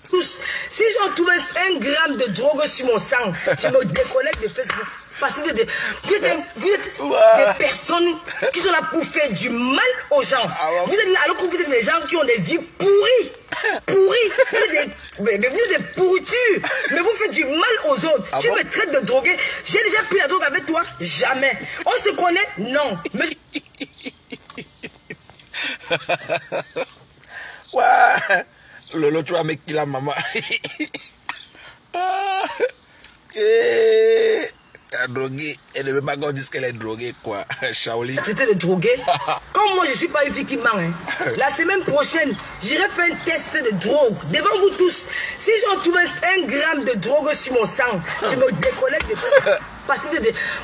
Speaker 2: Tous. Si j'en trouve 1 gramme de drogue sur mon sang, je me déconnecte de Facebook. Parce que vous êtes des personnes qui sont là pour faire du mal aux gens. Vous êtes là, alors que vous êtes des gens qui ont des vies pourries. Pourries. Vous êtes des pourritures. Mais vous faites du mal aux autres. Tu me traites de drogué. J'ai déjà pris la drogue avec toi? Jamais. On se connaît? Non. Mais...
Speaker 1: Ouais. Lolo, tu vas me killer la maman. La droguée. Elle ne veut pas qu'on dise qu'elle est droguée, quoi. Shaolin.
Speaker 2: C'était de droguer. Comme moi, je ne suis pas une fille qui ment. Hein. La semaine prochaine, j'irai faire un test de drogue. Devant vous tous. Si j'en trouve 1 gramme de drogue sur mon sang, je me déconnecte de tout. Parce que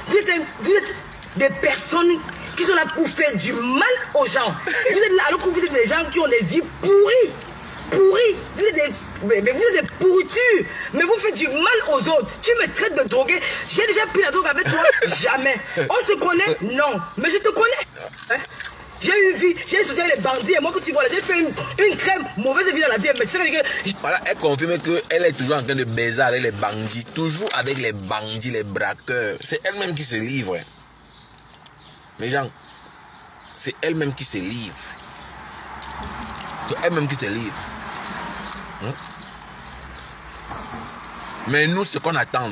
Speaker 2: vous êtes des personnes qui sont là pour faire du mal aux gens. Vous êtes là alors que vous êtes des gens qui ont des vies pourries. Pourries. Vous êtes des... Mais vous êtes des pourritures. Mais vous faites du mal aux autres. Tu me traites de drogué. J'ai déjà pris la drogue avec toi. Jamais. On se connaît? Non. Mais je te connais. Hein? J'ai eu une vie. J'ai soutenu les bandits. Et moi, que tu vois, j'ai fait une très mauvaise vie dans la vie. Mais tu sais que...
Speaker 1: Voilà, elle confirme qu'elle est toujours en train de baiser avec les bandits. Toujours avec les bandits, les braqueurs. C'est elle-même qui se livre. Les gens, c'est elle-même qui se livre. C'est elle-même qui se livre. Mais nous, ce qu'on attend,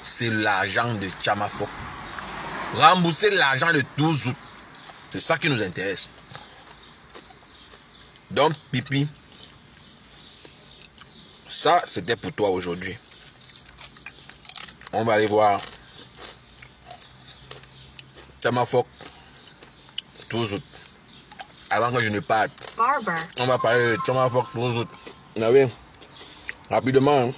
Speaker 1: c'est l'argent de Tchamafok. Rembourser l'argent de 12 août. C'est ça qui nous intéresse. Donc, Pipi, ça, c'était pour toi aujourd'hui. On va aller voir Tchamafok 12 août. Avant que je ne parte, on va parler de Tchamafok 12 août. Vous savez, rapidement, hein.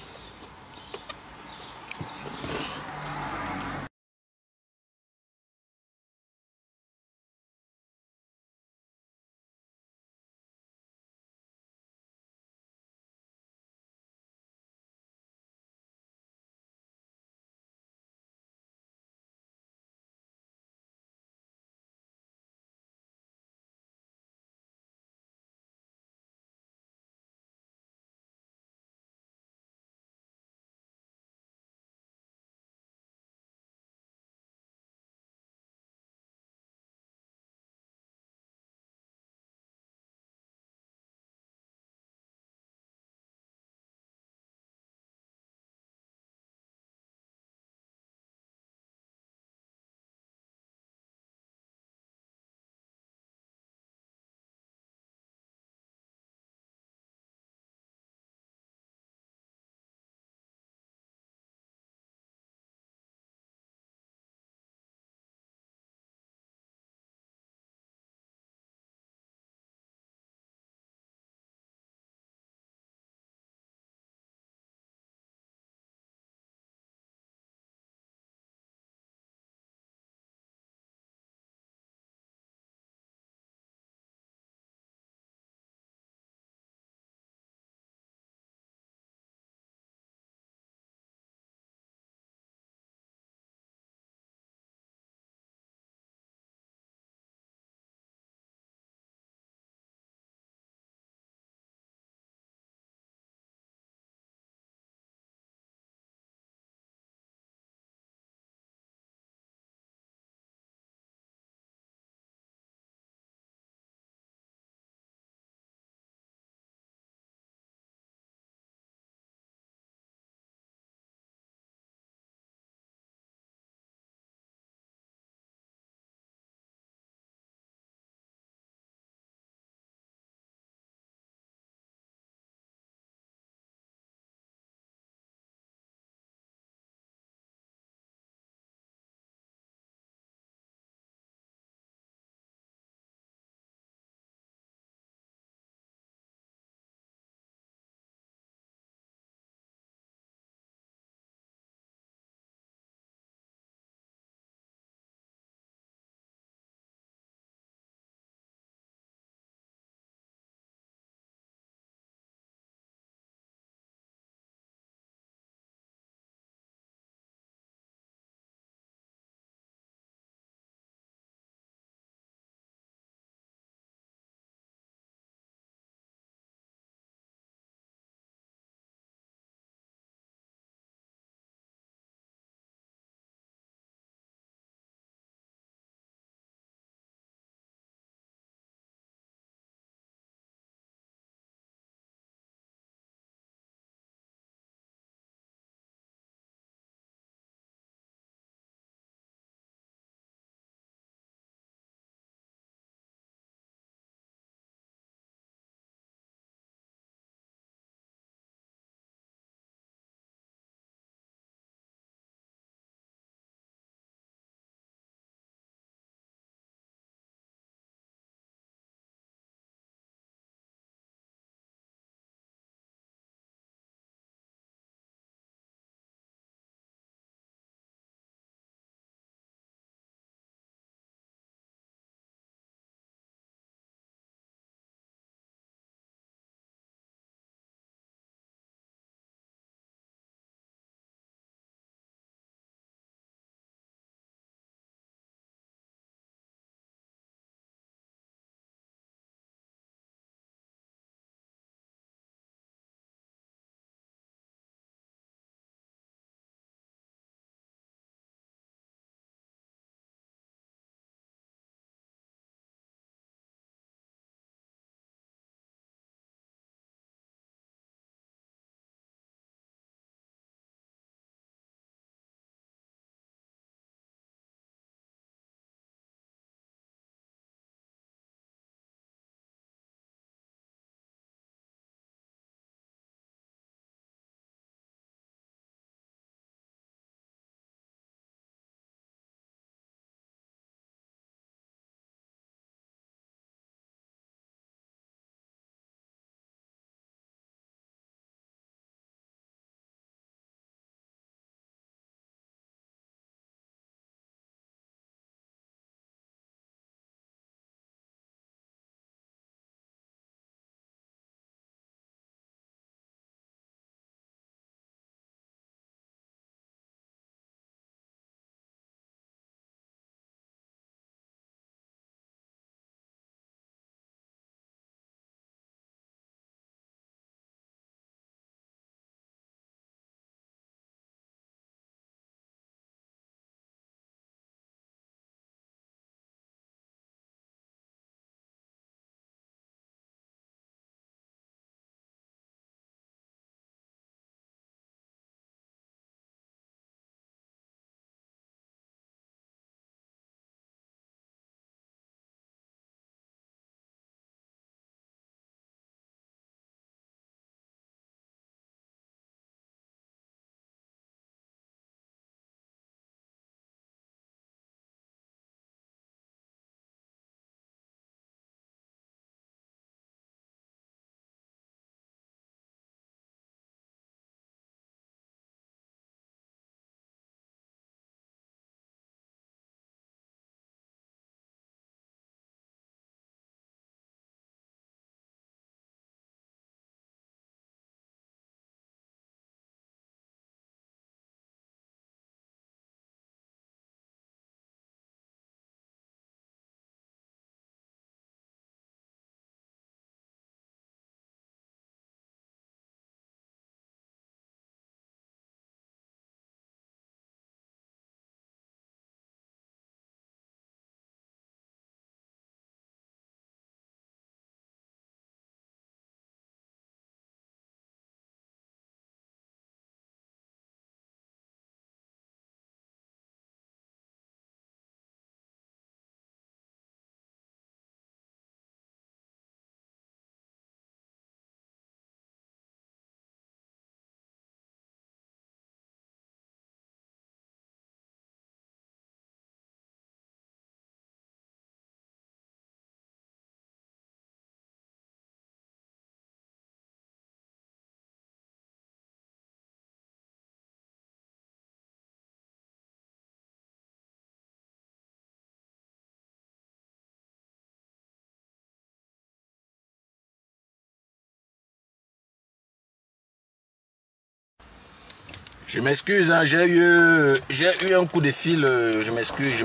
Speaker 1: Je m'excuse, hein, j'ai eu un coup de fil. Je m'excuse.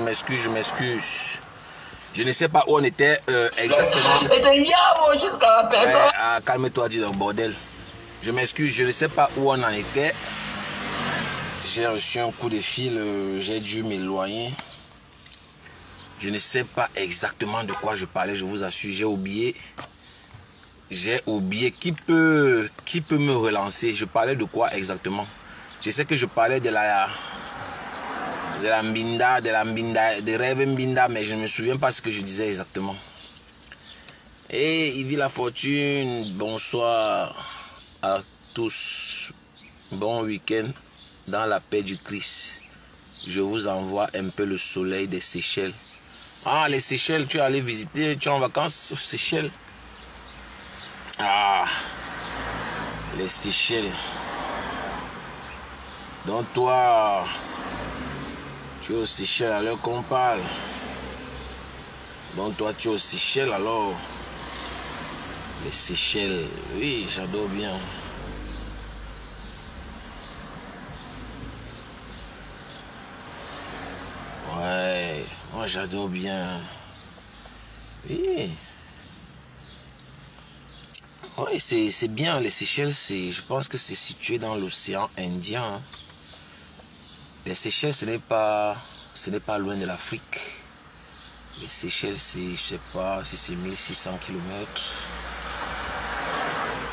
Speaker 1: Je ne sais pas où on était exactement. Calme-toi, dis donc, bordel. Je m'excuse, je ne sais pas où on en était. J'ai reçu un coup de fil, j'ai dû m'éloigner. Je ne sais pas exactement de quoi je parlais, je vous assure, j'ai oublié. J'ai oublié. Qui peut me relancer? Je parlais de quoi exactement? Je sais que je parlais de la Mbinda, de Rêve Mbinda, mais je ne me souviens pas ce que je disais exactement. Et il vit la fortune. Bonsoir à tous. Bon week-end dans la paix du Christ. Je vous envoie un peu le soleil des Seychelles. Ah, les Seychelles, tu es allé visiter, tu es en vacances aux Seychelles. Ah, les Seychelles. Donc toi, tu es aux Seychelles alors qu'on parle. Donc toi, tu es aux Seychelles alors. Les Seychelles, oui, j'adore bien. Ouais, moi j'adore bien. Oui. Oui, c'est bien. Les Seychelles, je pense que c'est situé dans l'océan Indien. Les Seychelles, ce n'est pas loin de l'Afrique. Les Seychelles, je sais pas si c'est 1600 km.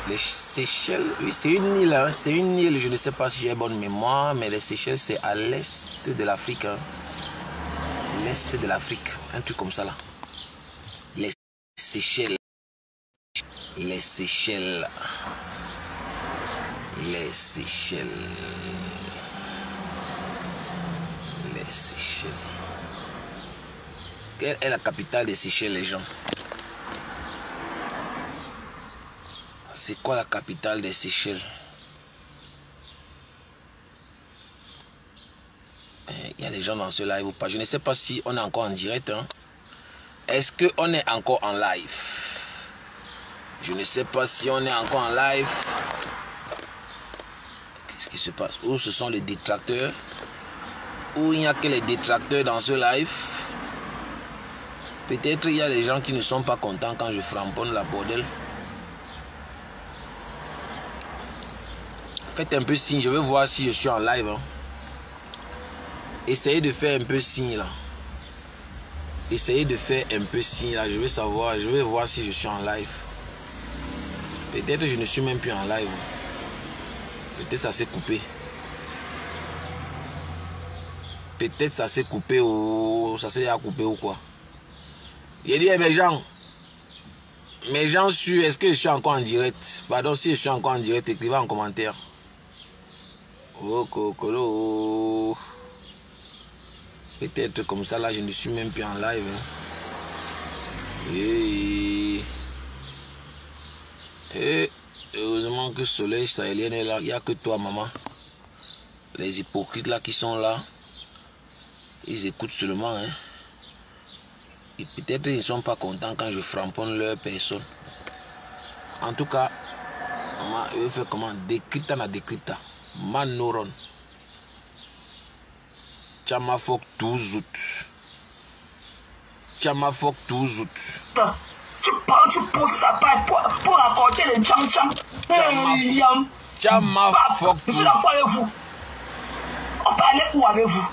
Speaker 1: Les Seychelles, oui, c'est une île. Hein. C'est une île, je ne sais pas si j'ai bonne mémoire, mais les Seychelles, c'est à l'est de l'Afrique. Hein. L'est de l'Afrique, un truc comme ça là. Les Seychelles. Les Seychelles. Les Seychelles. Les Seychelles. Quelle est la capitale des Seychelles, les gens? C'est quoi la capitale des Seychelles? Il y a des gens dans ce live ou pas? Je ne sais pas si on est encore en direct. Hein. Est-ce qu'on est encore en live? Je ne sais pas si on est encore en live. Qu'est-ce qui se passe? Où ce sont les détracteurs? Où il n'y a que les détracteurs dans ce live? Peut-être il y a des gens qui ne sont pas contents quand je framponne la bordel. Faites un peu signe, je vais voir si je suis en live. Hein. Essayez de faire un peu signe là. Essayez de faire un peu signe là. Je vais savoir, je vais voir si je suis en live. Peut-être que je ne suis même plus en live. Peut-être ça s'est coupé. Peut-être ça s'est coupé ou ça s'est coupé ou quoi. J'ai dit, mes gens sur, est-ce que je suis encore en direct? Pardon, si je suis encore en direct, écrivez en commentaire. Oh, cocolo. Peut-être comme ça, là, je ne suis même plus en live. Hein. Et heureusement que le soleil sahélien est là. Il n'y a que toi, maman. Les hypocrites là qui sont là, ils écoutent seulement. Hein. Et peut-être ils ne sont pas contents quand je framponne leur personne. En tout cas, maman, je vais faire comment? Décrypta na décrypta. Manoron. Tchamafok touzout. Tchamafok touzout.
Speaker 2: Tu prends, tu pousses la paille pour raconter les tcham-tcham.
Speaker 1: Tchamafok.
Speaker 2: Je suis d'accord avec vous. On parlait où avec vous?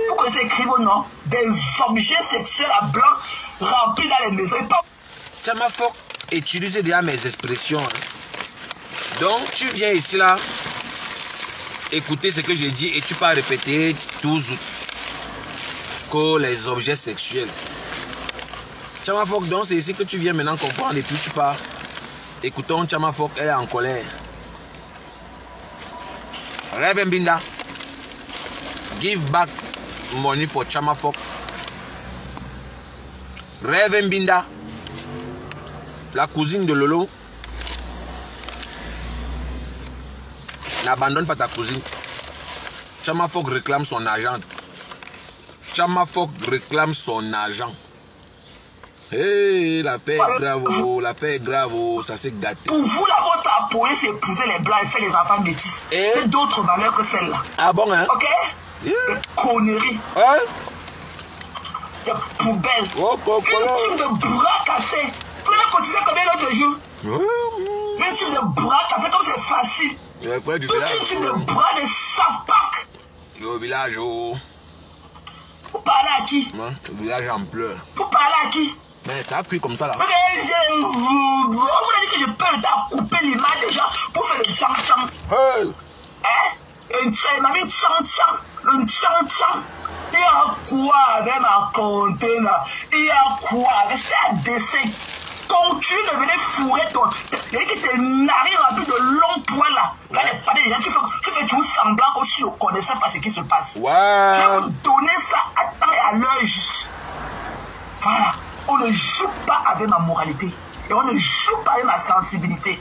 Speaker 2: Pour que c'est écrit au nom des objets sexuels à blanc remplis dans les maisons.
Speaker 1: Tchamafok utilise déjà mes expressions. Hein. Donc tu viens ici là, écouter ce que j'ai dit et tu peux répéter toujours que les objets sexuels. Tchamafok, donc c'est ici que tu viens maintenant comprendre et puis tu pars. Écoutons Tchamafok, elle est en colère. Rêve Mbinda. Give back money for Tchamafok. Rêve Mbinda. La cousine de Lolo. N'abandonne pas ta cousine. Tchamafok réclame son argent. Tchamafok réclame son argent. Hey, la paix est grave, la paix est grave, ça s'est gâté.
Speaker 2: Pour vous, la notre police épouser les blancs et faire les enfants métis. C'est d'autres valeurs que celles-là.
Speaker 1: Ah bon, hein?
Speaker 2: Ok? Des conneries.
Speaker 1: Hein?
Speaker 2: Des poubelles.
Speaker 1: Oh,
Speaker 2: une team de bras cassés. Vous avez cotisé combien l'autre jour? Une team de bras cassés, comme c'est facile. Toute une team de bras de sapac.
Speaker 1: Le village, oh.
Speaker 2: Vous parlez à qui?
Speaker 1: Le village en pleurs.
Speaker 2: Vous parlez à qui?
Speaker 1: Mais ça a pris comme ça là.
Speaker 2: Vous avez dit que je peux le temps couper l'image des gens pour faire le tchang-tchang.
Speaker 1: Hey.
Speaker 2: Hein? Il m'a mis tchang-tchang. Le tchang-tchang. Il y a quoi avec ma container? Il y a quoi avec c'est un dessin? Quand tu devenais fourrer ton... Il y a que tes narines remplies de longs poils là. Quand les parler des gens, tu fais toujours semblant comme si tu ne connaissais pas ce qui se passe.
Speaker 1: Ouais.
Speaker 2: Je vais vous donner ça à temps et à l'heure juste. Voilà. On ne joue pas avec ma moralité. Et on ne joue pas avec ma sensibilité.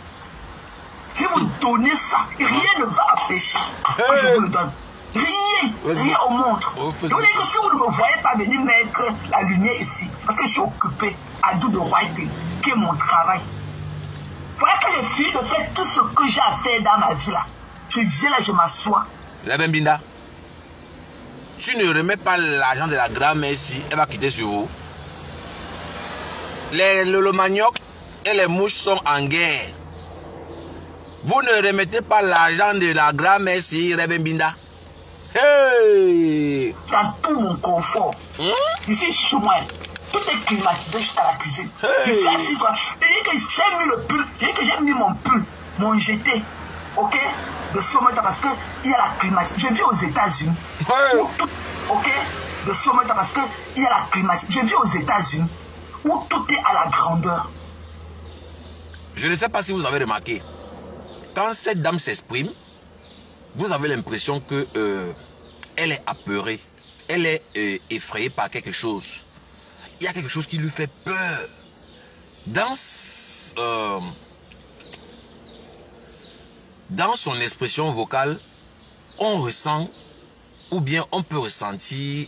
Speaker 2: Je vais vous donner ça. Et rien ne va empêcher que je vous le donne. Rien au monde. Donc, si vous ne me voyez pas venir mettre la lumière ici, c'est parce que je suis occupé à do the right thing, qui est mon travail. Voilà que j'ai fini de faire tout ce que j'ai à faire dans ma vie là. Je viens là, je m'assois.
Speaker 1: La Bembinda, tu ne remets pas l'argent de la grand-mère ici, elle va quitter sur vous. Le manioc et les mouches sont en guerre. Vous ne remettez pas l'argent de la grand-mère ici, Rebembinda. Hey!
Speaker 2: Dans tout mon confort. Ici, chez moi, tout est climatisé jusqu'à la cuisine. Je suis assis quoi. Et que j'ai mis le pull, que j'ai mis mon pull, mon jeté, ok, de Someta parce qu'il y a la climatisation. Je vis aux États-Unis. Ok, de Someta parce qu'il y a la climatisation. Je vis aux États-Unis où tout est à la grandeur.
Speaker 1: Je ne sais pas si vous avez remarqué, quand cette dame s'exprime, vous avez l'impression que elle est apeurée, elle est effrayée par quelque chose. Il y a quelque chose qui lui fait peur. Dans son expression vocale, on ressent, ou bien on peut ressentir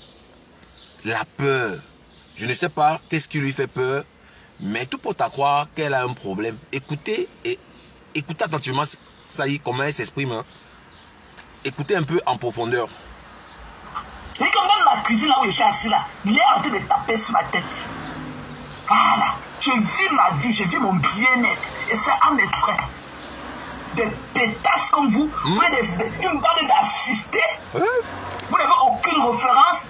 Speaker 1: la peur. Je ne sais pas qu'est-ce qui lui fait peur, mais tout porte à croire qu'elle a un problème. Écoutez, écoutez attentivement ça y est, comment elle s'exprime. Hein. Écoutez un peu en profondeur.
Speaker 2: Et quand même ma cuisine là où je suis assis là, il est en train de taper sur ma tête. Voilà, je vis ma vie, je vis mon bien-être. Et c'est à mes frères. Des pétasses comme vous, vous avez une bande d'assistés. Vous n'avez aucune référence.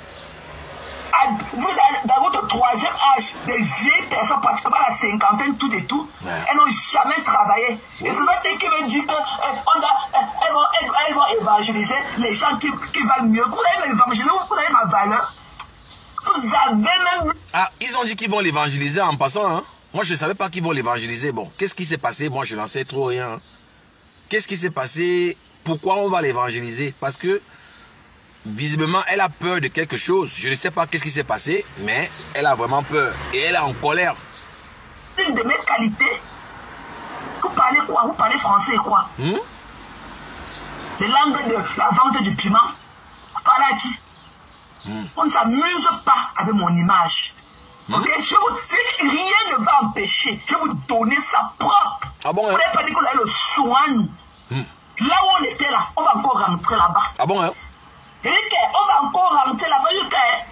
Speaker 2: Vous êtes dans votre troisième âge, des vieilles personnes, pratiquement à la cinquantaine, tout et tout, elles n'ont jamais travaillé. Et c'est ça qui me dit qu'elles vont évangéliser les gens qui valent mieux. Vous allez m'évangéliser, vous avez ma valeur. Vous avez même...
Speaker 1: Ah, ils ont dit qu'ils vont l'évangéliser en passant. Hein? Moi, je ne savais pas qu'ils vont l'évangéliser. Bon, qu'est-ce qui s'est passé? Moi, je n'en sais trop rien. Hein? Qu'est-ce qui s'est passé? Pourquoi on va l'évangéliser? Parce que visiblement, elle a peur de quelque chose. Je ne sais pas qu'est-ce qui s'est passé, mais elle a vraiment peur. Et elle est en colère.
Speaker 2: Une de mes qualités. Vous parlez quoi? Vous parlez français quoi? Les langues de la vente du piment. Vous parlez à qui? On ne s'amuse pas avec mon image. Ok? Rien ne va empêcher. Je vais vous donner ça propre.
Speaker 1: Ah bon, hein?
Speaker 2: Vous n'avez pas dit que vous avez le soin. Là où on était là, on va encore rentrer là-bas.
Speaker 1: Ah bon, hein?
Speaker 2: Et on va encore rentrer là-bas.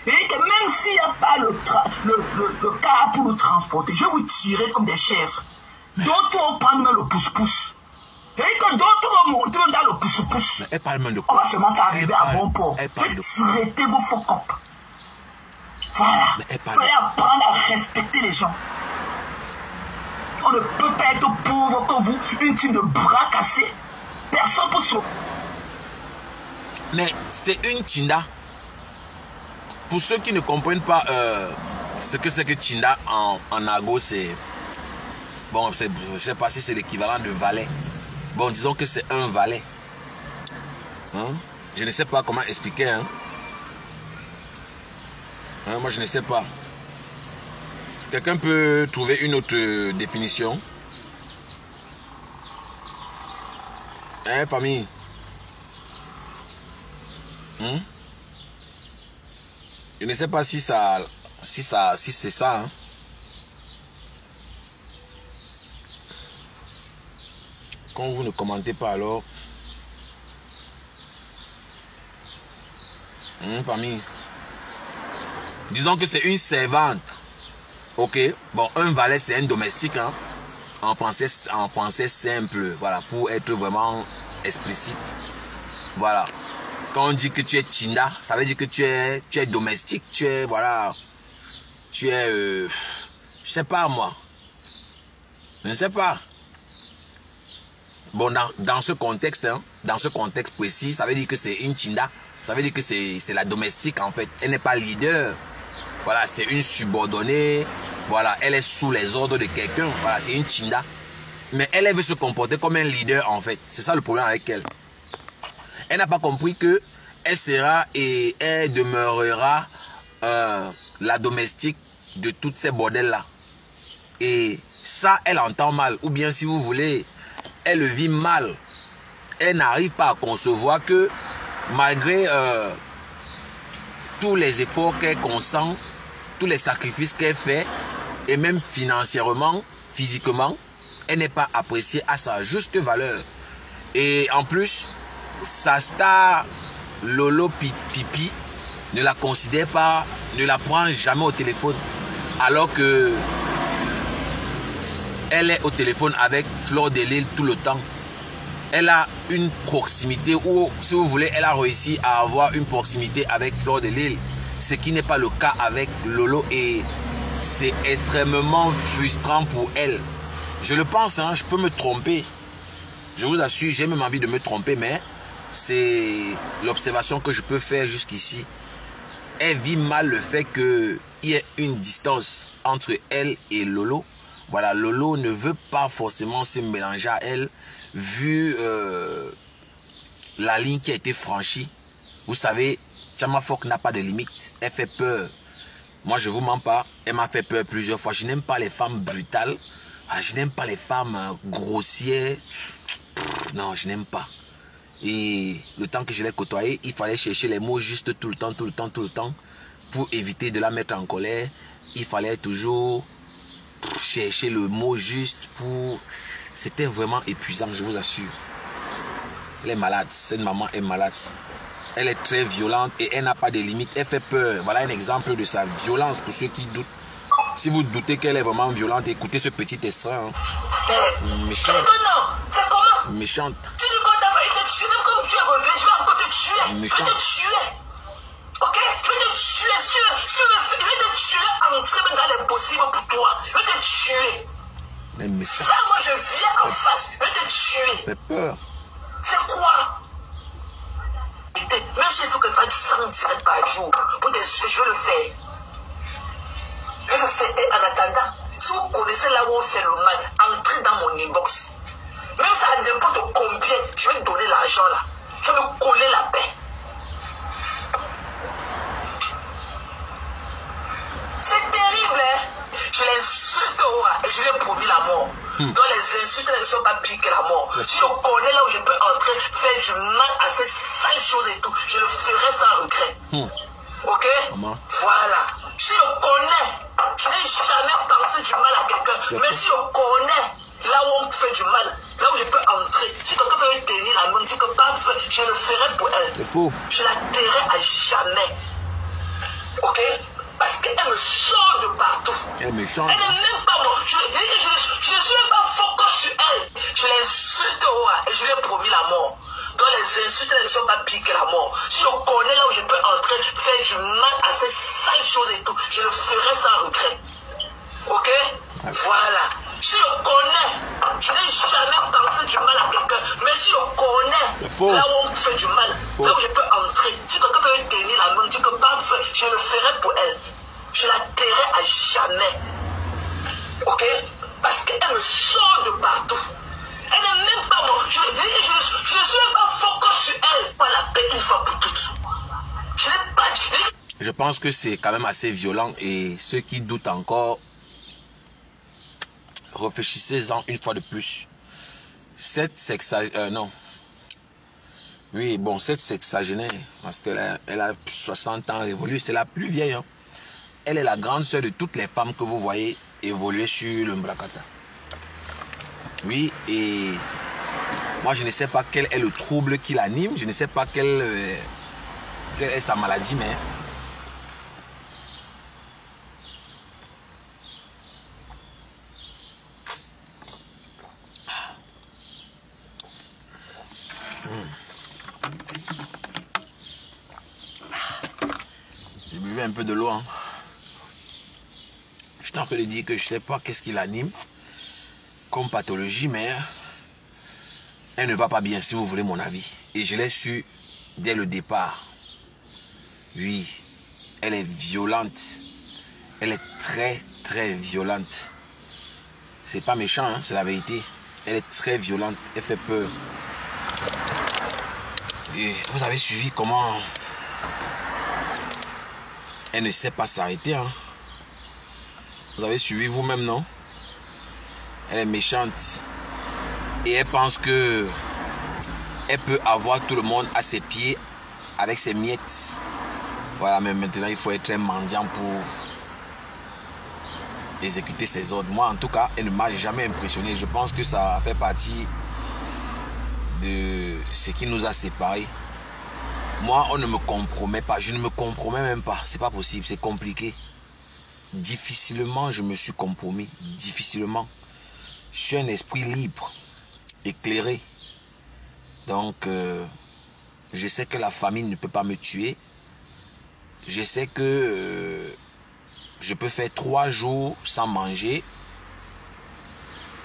Speaker 2: Et même s'il n'y a pas le car pour nous transporter, je vais vous tirer comme des chèvres. D'autres vont prendre même le pouce-pouce. Et que d'autres vont monter même dans le pouce-pouce.
Speaker 1: Elle parle même de quoi?
Speaker 2: On va seulement arriver à bon port. Traitez vos faux copes. Voilà. Il fallait apprendre à respecter les gens. On ne peut pas être pauvre comme vous, une team de bras cassés. Personne pour sauver.
Speaker 1: Mais c'est une Tchinda. Pour ceux qui ne comprennent pas ce que c'est que Tchinda en argot, c'est... Bon, je ne sais pas si c'est l'équivalent de valet. Bon, disons que c'est un valet. Hein? Je ne sais pas comment expliquer. Hein? Hein, moi, je ne sais pas. Quelqu'un peut trouver une autre définition? Hein, famille? Je ne sais pas si c'est ça. Hein. Quand vous ne commentez pas alors... Famille. Disons que c'est une servante. Ok. Bon, un valet, c'est un domestique. Hein? En français simple. Voilà, pour être vraiment explicite. Voilà. Quand on dit que tu es Chinda, ça veut dire que tu es domestique. Tu es, voilà. Tu es... je sais pas, moi. Je ne sais pas. Bon, dans ce contexte, hein, dans ce contexte précis, ça veut dire que c'est une Chinda. Ça veut dire que c'est la domestique, en fait. Elle n'est pas leader. Voilà, c'est une subordonnée. Voilà, elle est sous les ordres de quelqu'un. Voilà, c'est une Chinda. Mais elle veut se comporter comme un leader, en fait. C'est ça le problème avec elle. Elle n'a pas compris que elle sera et elle demeurera la domestique de toutes ces bordels-là. Et ça, elle entend mal. Ou bien, si vous voulez, elle le vit mal. Elle n'arrive pas à concevoir que malgré tous les efforts qu'elle consent, tous les sacrifices qu'elle fait, et même financièrement, physiquement, elle n'est pas appréciée à sa juste valeur. Et en plus, sa star Lolo Pipi ne la considère pas, ne la prend jamais au téléphone. Alors que elle est au téléphone avec Fleur de Lille tout le temps. Elle a une proximité, ou si vous voulez, elle a réussi à avoir une proximité avec Fleur de Lille. Ce qui n'est pas le cas avec Lolo, et c'est extrêmement frustrant pour elle. Je le pense, hein, je peux me tromper. Je vous assure, j'ai même envie de me tromper, mais c'est l'observation que je peux faire jusqu'ici. Elle vit mal le fait qu'il y ait une distance entre elle et Lolo. Voilà, Lolo ne veut pas forcément se mélanger à elle, vu la ligne qui a été franchie. Vous savez, Chama Fok n'a pas de limite. Elle fait peur. Moi, je ne vous mens pas. Elle m'a fait peur plusieurs fois. Je n'aime pas les femmes brutales. Je n'aime pas les femmes grossières. Non, je n'aime pas. Et le temps que je l'ai côtoyée, il fallait chercher les mots justes tout le temps. Pour éviter de la mettre en colère, il fallait toujours chercher le mot juste pour... C'était vraiment épuisant, je vous assure. Elle est malade. Cette maman est malade. Elle est très violente et elle n'a pas de limite. Elle fait peur. Voilà un exemple de sa violence pour ceux qui doutent. Si vous doutez qu'elle est vraiment violente, écoutez ce petit extrait. Hein. Méchante.
Speaker 2: C'est comment?
Speaker 1: Méchante.
Speaker 2: Tu dis qu'on t'a failli te tuer, même comme tu es revenu, je vais encore te tuer.
Speaker 1: Méchante.
Speaker 2: Je vais te tuer. Ok? Je vais te tuer. Je vais te tuer. Entrer même dans l'impossible pour toi. Je vais te tuer.
Speaker 1: Mais méchante.
Speaker 2: Ça, moi, je viens en face. Je vais te tuer.
Speaker 1: Fait peur.
Speaker 2: C'est quoi? Même s'il faut que je fasse 100 directs par jour pour te suivre, je vais le faire. Je vais le faire. Et en attendant, si vous connaissez là où on fait le mal, entrez dans mon inbox. Même ça à n'importe combien, je vais te donner l'argent là. Je vais me coller la paix. C'est terrible, hein? Je l'insulte et je lui ai promis la mort. Donc les insultes ne sont pas pires que la mort. Si je connais là où je peux entrer, faire du mal à ces sales choses et tout, je le ferai sans regret. Ok? Voilà. Si je connais, je n'ai jamais pensé du mal à quelqu'un. Mais si je connais là où on fait du mal, là où je peux entrer, si quelqu'un peut me tenir la main, dire que parfait, je le ferai pour elle. Je la tairai à jamais. Ok? Parce qu'elle me sort de partout.
Speaker 1: Elle est méchante.
Speaker 2: Elle n'est même pas moi. Je ne suis même pas focus sur elle. Je l'insulte et je lui ai promis la mort. Donc les insultes ne sont pas pires que la mort. Si je connais là où je peux entrer, faire du mal à ces sales choses et tout, je le ferai sans regret. Ok? Voilà. Si je connais, je n'ai jamais pensé du mal à quelqu'un. Mais si je connais là où on fait du mal, là où je peux entrer, si quelqu'un peut me tenir la main, dire que parfait, je le ferai pour elle. Je la tairai à jamais. Ok? Parce qu'elle me sort de partout. Elle n'est même pas moi. Je ne suis même pas focus sur elle. Voilà, paix une fois pour toutes. Je n'ai pas dit.
Speaker 1: Je pense que c'est quand même assez violent, et ceux qui doutent encore, réfléchissez-en une fois de plus. Cette sexagénaire, non. Oui, bon, cette sexagénaire, parce qu'elle a 60 ans révolue, c'est la plus vieille. Hein. Elle est la grande sœur de toutes les femmes que vous voyez évoluer sur le Mbrakata. Oui, et Moi, je ne sais pas quel est le trouble qui l'anime. Je ne sais pas quelle est sa maladie, mais... J'ai bu un peu de l'eau. Hein. Je suis en train de dire que je ne sais pas qu'est-ce qui l'anime comme pathologie, mais elle ne va pas bien, si vous voulez mon avis. Et je l'ai su dès le départ. Oui, elle est violente. Elle est très, très violente. C'est pas méchant, hein, c'est la vérité. Elle est très violente, elle fait peur. Et vous avez suivi comment elle ne sait pas s'arrêter. Hein. Vous avez suivi vous-même, non? Elle est méchante. Et elle pense que elle peut avoir tout le monde à ses pieds avec ses miettes. Voilà, mais maintenant il faut être un mendiant pour exécuter ses ordres. Moi, en tout cas, elle ne m'a jamais impressionné. Je pense que ça fait partie de ce qui nous a séparés. Moi, on ne me compromet pas. Je ne me compromets même pas. C'est pas possible. C'est compliqué. Difficilement, je me suis compromis. Difficilement. Je suis un esprit libre, éclairé. Donc, je sais que la famine ne peut pas me tuer. Je sais que je peux faire 3 jours sans manger.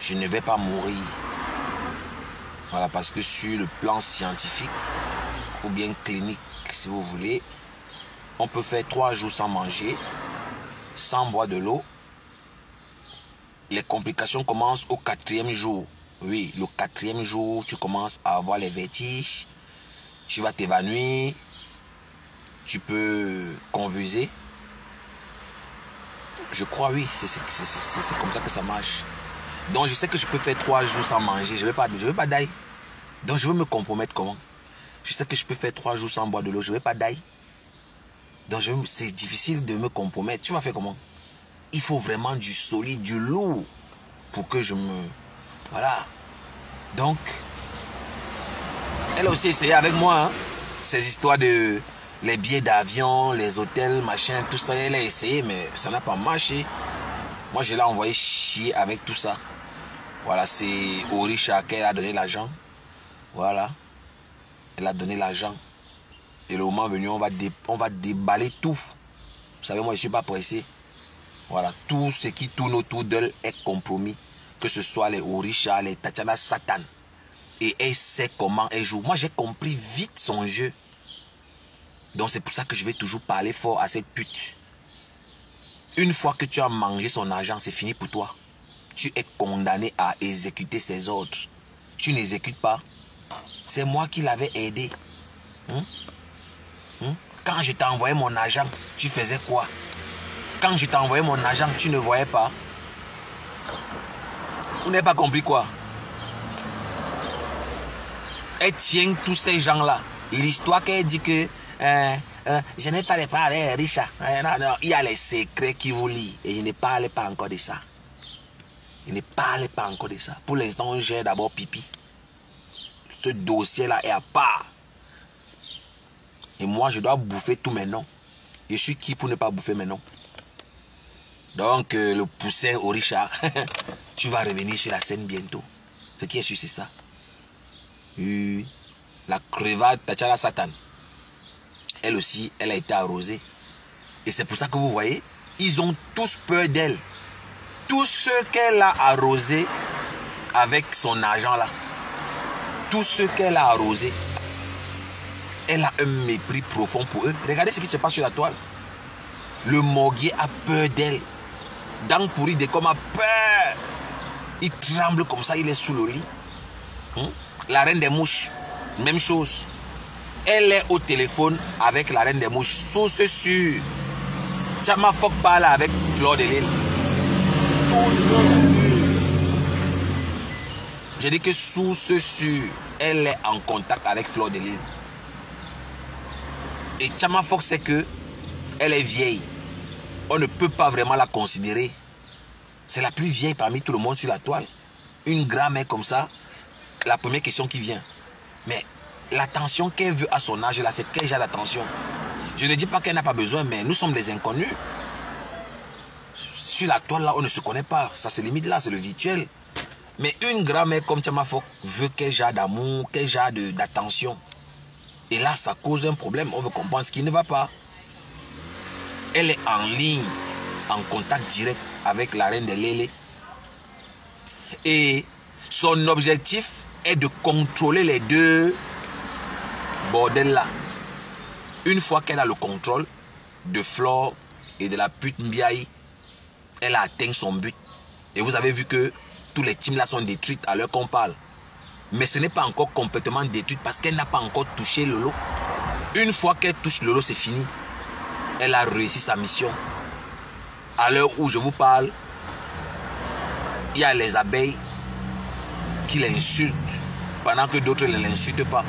Speaker 1: Je ne vais pas mourir. Voilà, parce que sur le plan scientifique, ou bien clinique, si vous voulez, on peut faire 3 jours sans manger, sans boire de l'eau. Les complications commencent au 4e jour. Oui, le 4e jour, tu commences à avoir les vertiges, tu vas t'évanouir, tu peux convulser. Je crois, oui, c'est comme ça que ça marche. Donc, je sais que je peux faire 3 jours sans manger, je ne vais pas d'ail. Donc, je veux me compromettre comment? Je sais que je peux faire 3 jours sans boire de l'eau, je ne vais pas d'ail. Donc, c'est difficile de me compromettre. Tu vas faire comment? Il faut vraiment du solide, du lourd pour que je me... Voilà. Donc, elle a aussi essayé avec moi, hein, ces histoires de... Les billets d'avion, les hôtels, machin, tout ça, elle a essayé, mais ça n'a pas marché. Moi, je l'ai envoyé chier avec tout ça. Voilà, c'est Orisha qu'elle a donné l'argent. Voilà. Elle a donné l'argent. Et le moment venu, on va déballer tout. Vous savez, moi, je ne suis pas pressé. Voilà, tout ce qui tourne autour d'elle est compromis. Que ce soit les Orisha, les Tatiana Satan. Et elle sait comment elle joue. Moi, j'ai compris vite son jeu. Donc, c'est pour ça que je vais toujours parler fort à cette pute. Une fois que tu as mangé son argent, c'est fini pour toi. Tu es condamné à exécuter ses ordres. Tu n'exécutes pas. C'est moi qui l'avais aidé. Quand je t'ai envoyé mon argent, tu faisais quoi? Quand je t'ai envoyé mon argent, tu ne voyais pas. Vous n'avez pas compris quoi? Elle tient tous ces gens-là. L'histoire qu'elle dit que je n'ai pas les parents avec Richard. Non, il y a les secrets qui vous lient. Et je ne parle pas encore de ça. Je ne parle pas encore de ça. Pour l'instant, j'ai d'abord pipi. Ce dossier-là est à part. Et moi, je dois bouffer tous mes noms. Je suis qui pour ne pas bouffer mes noms? Donc, le poussin au Richard, tu vas revenir sur la scène bientôt. Ce qui est sûr, c'est ça. La crevade Tatiana Satan. Elle aussi, elle a été arrosée. Et c'est pour ça que vous voyez, ils ont tous peur d'elle. Tous ceux qu'elle a arrosés avec son argent là. Tous ceux qu'elle a arrosés. Elle a un mépris profond pour eux. Regardez ce qui se passe sur la toile. Le morguier a peur d'elle. Dans pourri de comme a peur. Il tremble comme ça, il est sous le lit. La reine des mouches, même chose. Elle est au téléphone avec la reine des mouches. Source sûre. Chama Fok parle avec Fleur de Lille. Source sûre. J'ai dit que source sûre. Elle est en contact avec Fleur de Lille. Et Chama Fok sait que elle est vieille. On ne peut pas vraiment la considérer. C'est la plus vieille parmi tout le monde sur la toile. Une grand-mère comme ça. la première question qui vient. Mais l'attention qu'elle veut à son âge, là, c'est quel genre d'attention? Je ne dis pas qu'elle n'a pas besoin, mais nous sommes des inconnus. Sur la toile, là, on ne se connaît pas. Ça se limite là, c'est le virtuel. Mais une grand-mère comme Tiama Fok veut quel genre d'amour, quel genre d'attention. Et là, ça cause un problème. On veut comprendre ce qui ne va pas. Elle est en ligne, en contact direct avec la reine de Lélé. Et son objectif est de contrôler les deux bordels là. Une fois qu'elle a le contrôle de Flore et de la pute Mbiaï, elle a atteint son but. Et vous avez vu que tous les teams là sont détruits à l'heure qu'on parle. Mais ce n'est pas encore complètement détruit parce qu'elle n'a pas encore touché le lot. Une fois qu'elle touche le lot, c'est fini. Elle a réussi sa mission. À l'heure où je vous parle, il y a les abeilles qui l'insultent pendant que d'autres ne l'insultent pas.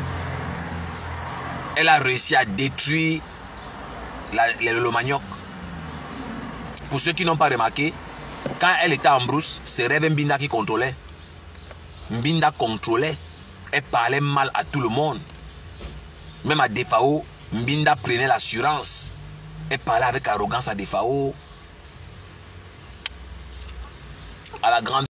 Speaker 1: Elle a réussi à détruire le manioc. Pour ceux qui n'ont pas remarqué, quand elle était en brousse, c'est Rev Mbinda qui contrôlait. Mbinda contrôlait. Elle parlait mal à tout le monde. Même à Defao, Mbinda prenait l'assurance. Elle parlait avec arrogance à Defao. À la grande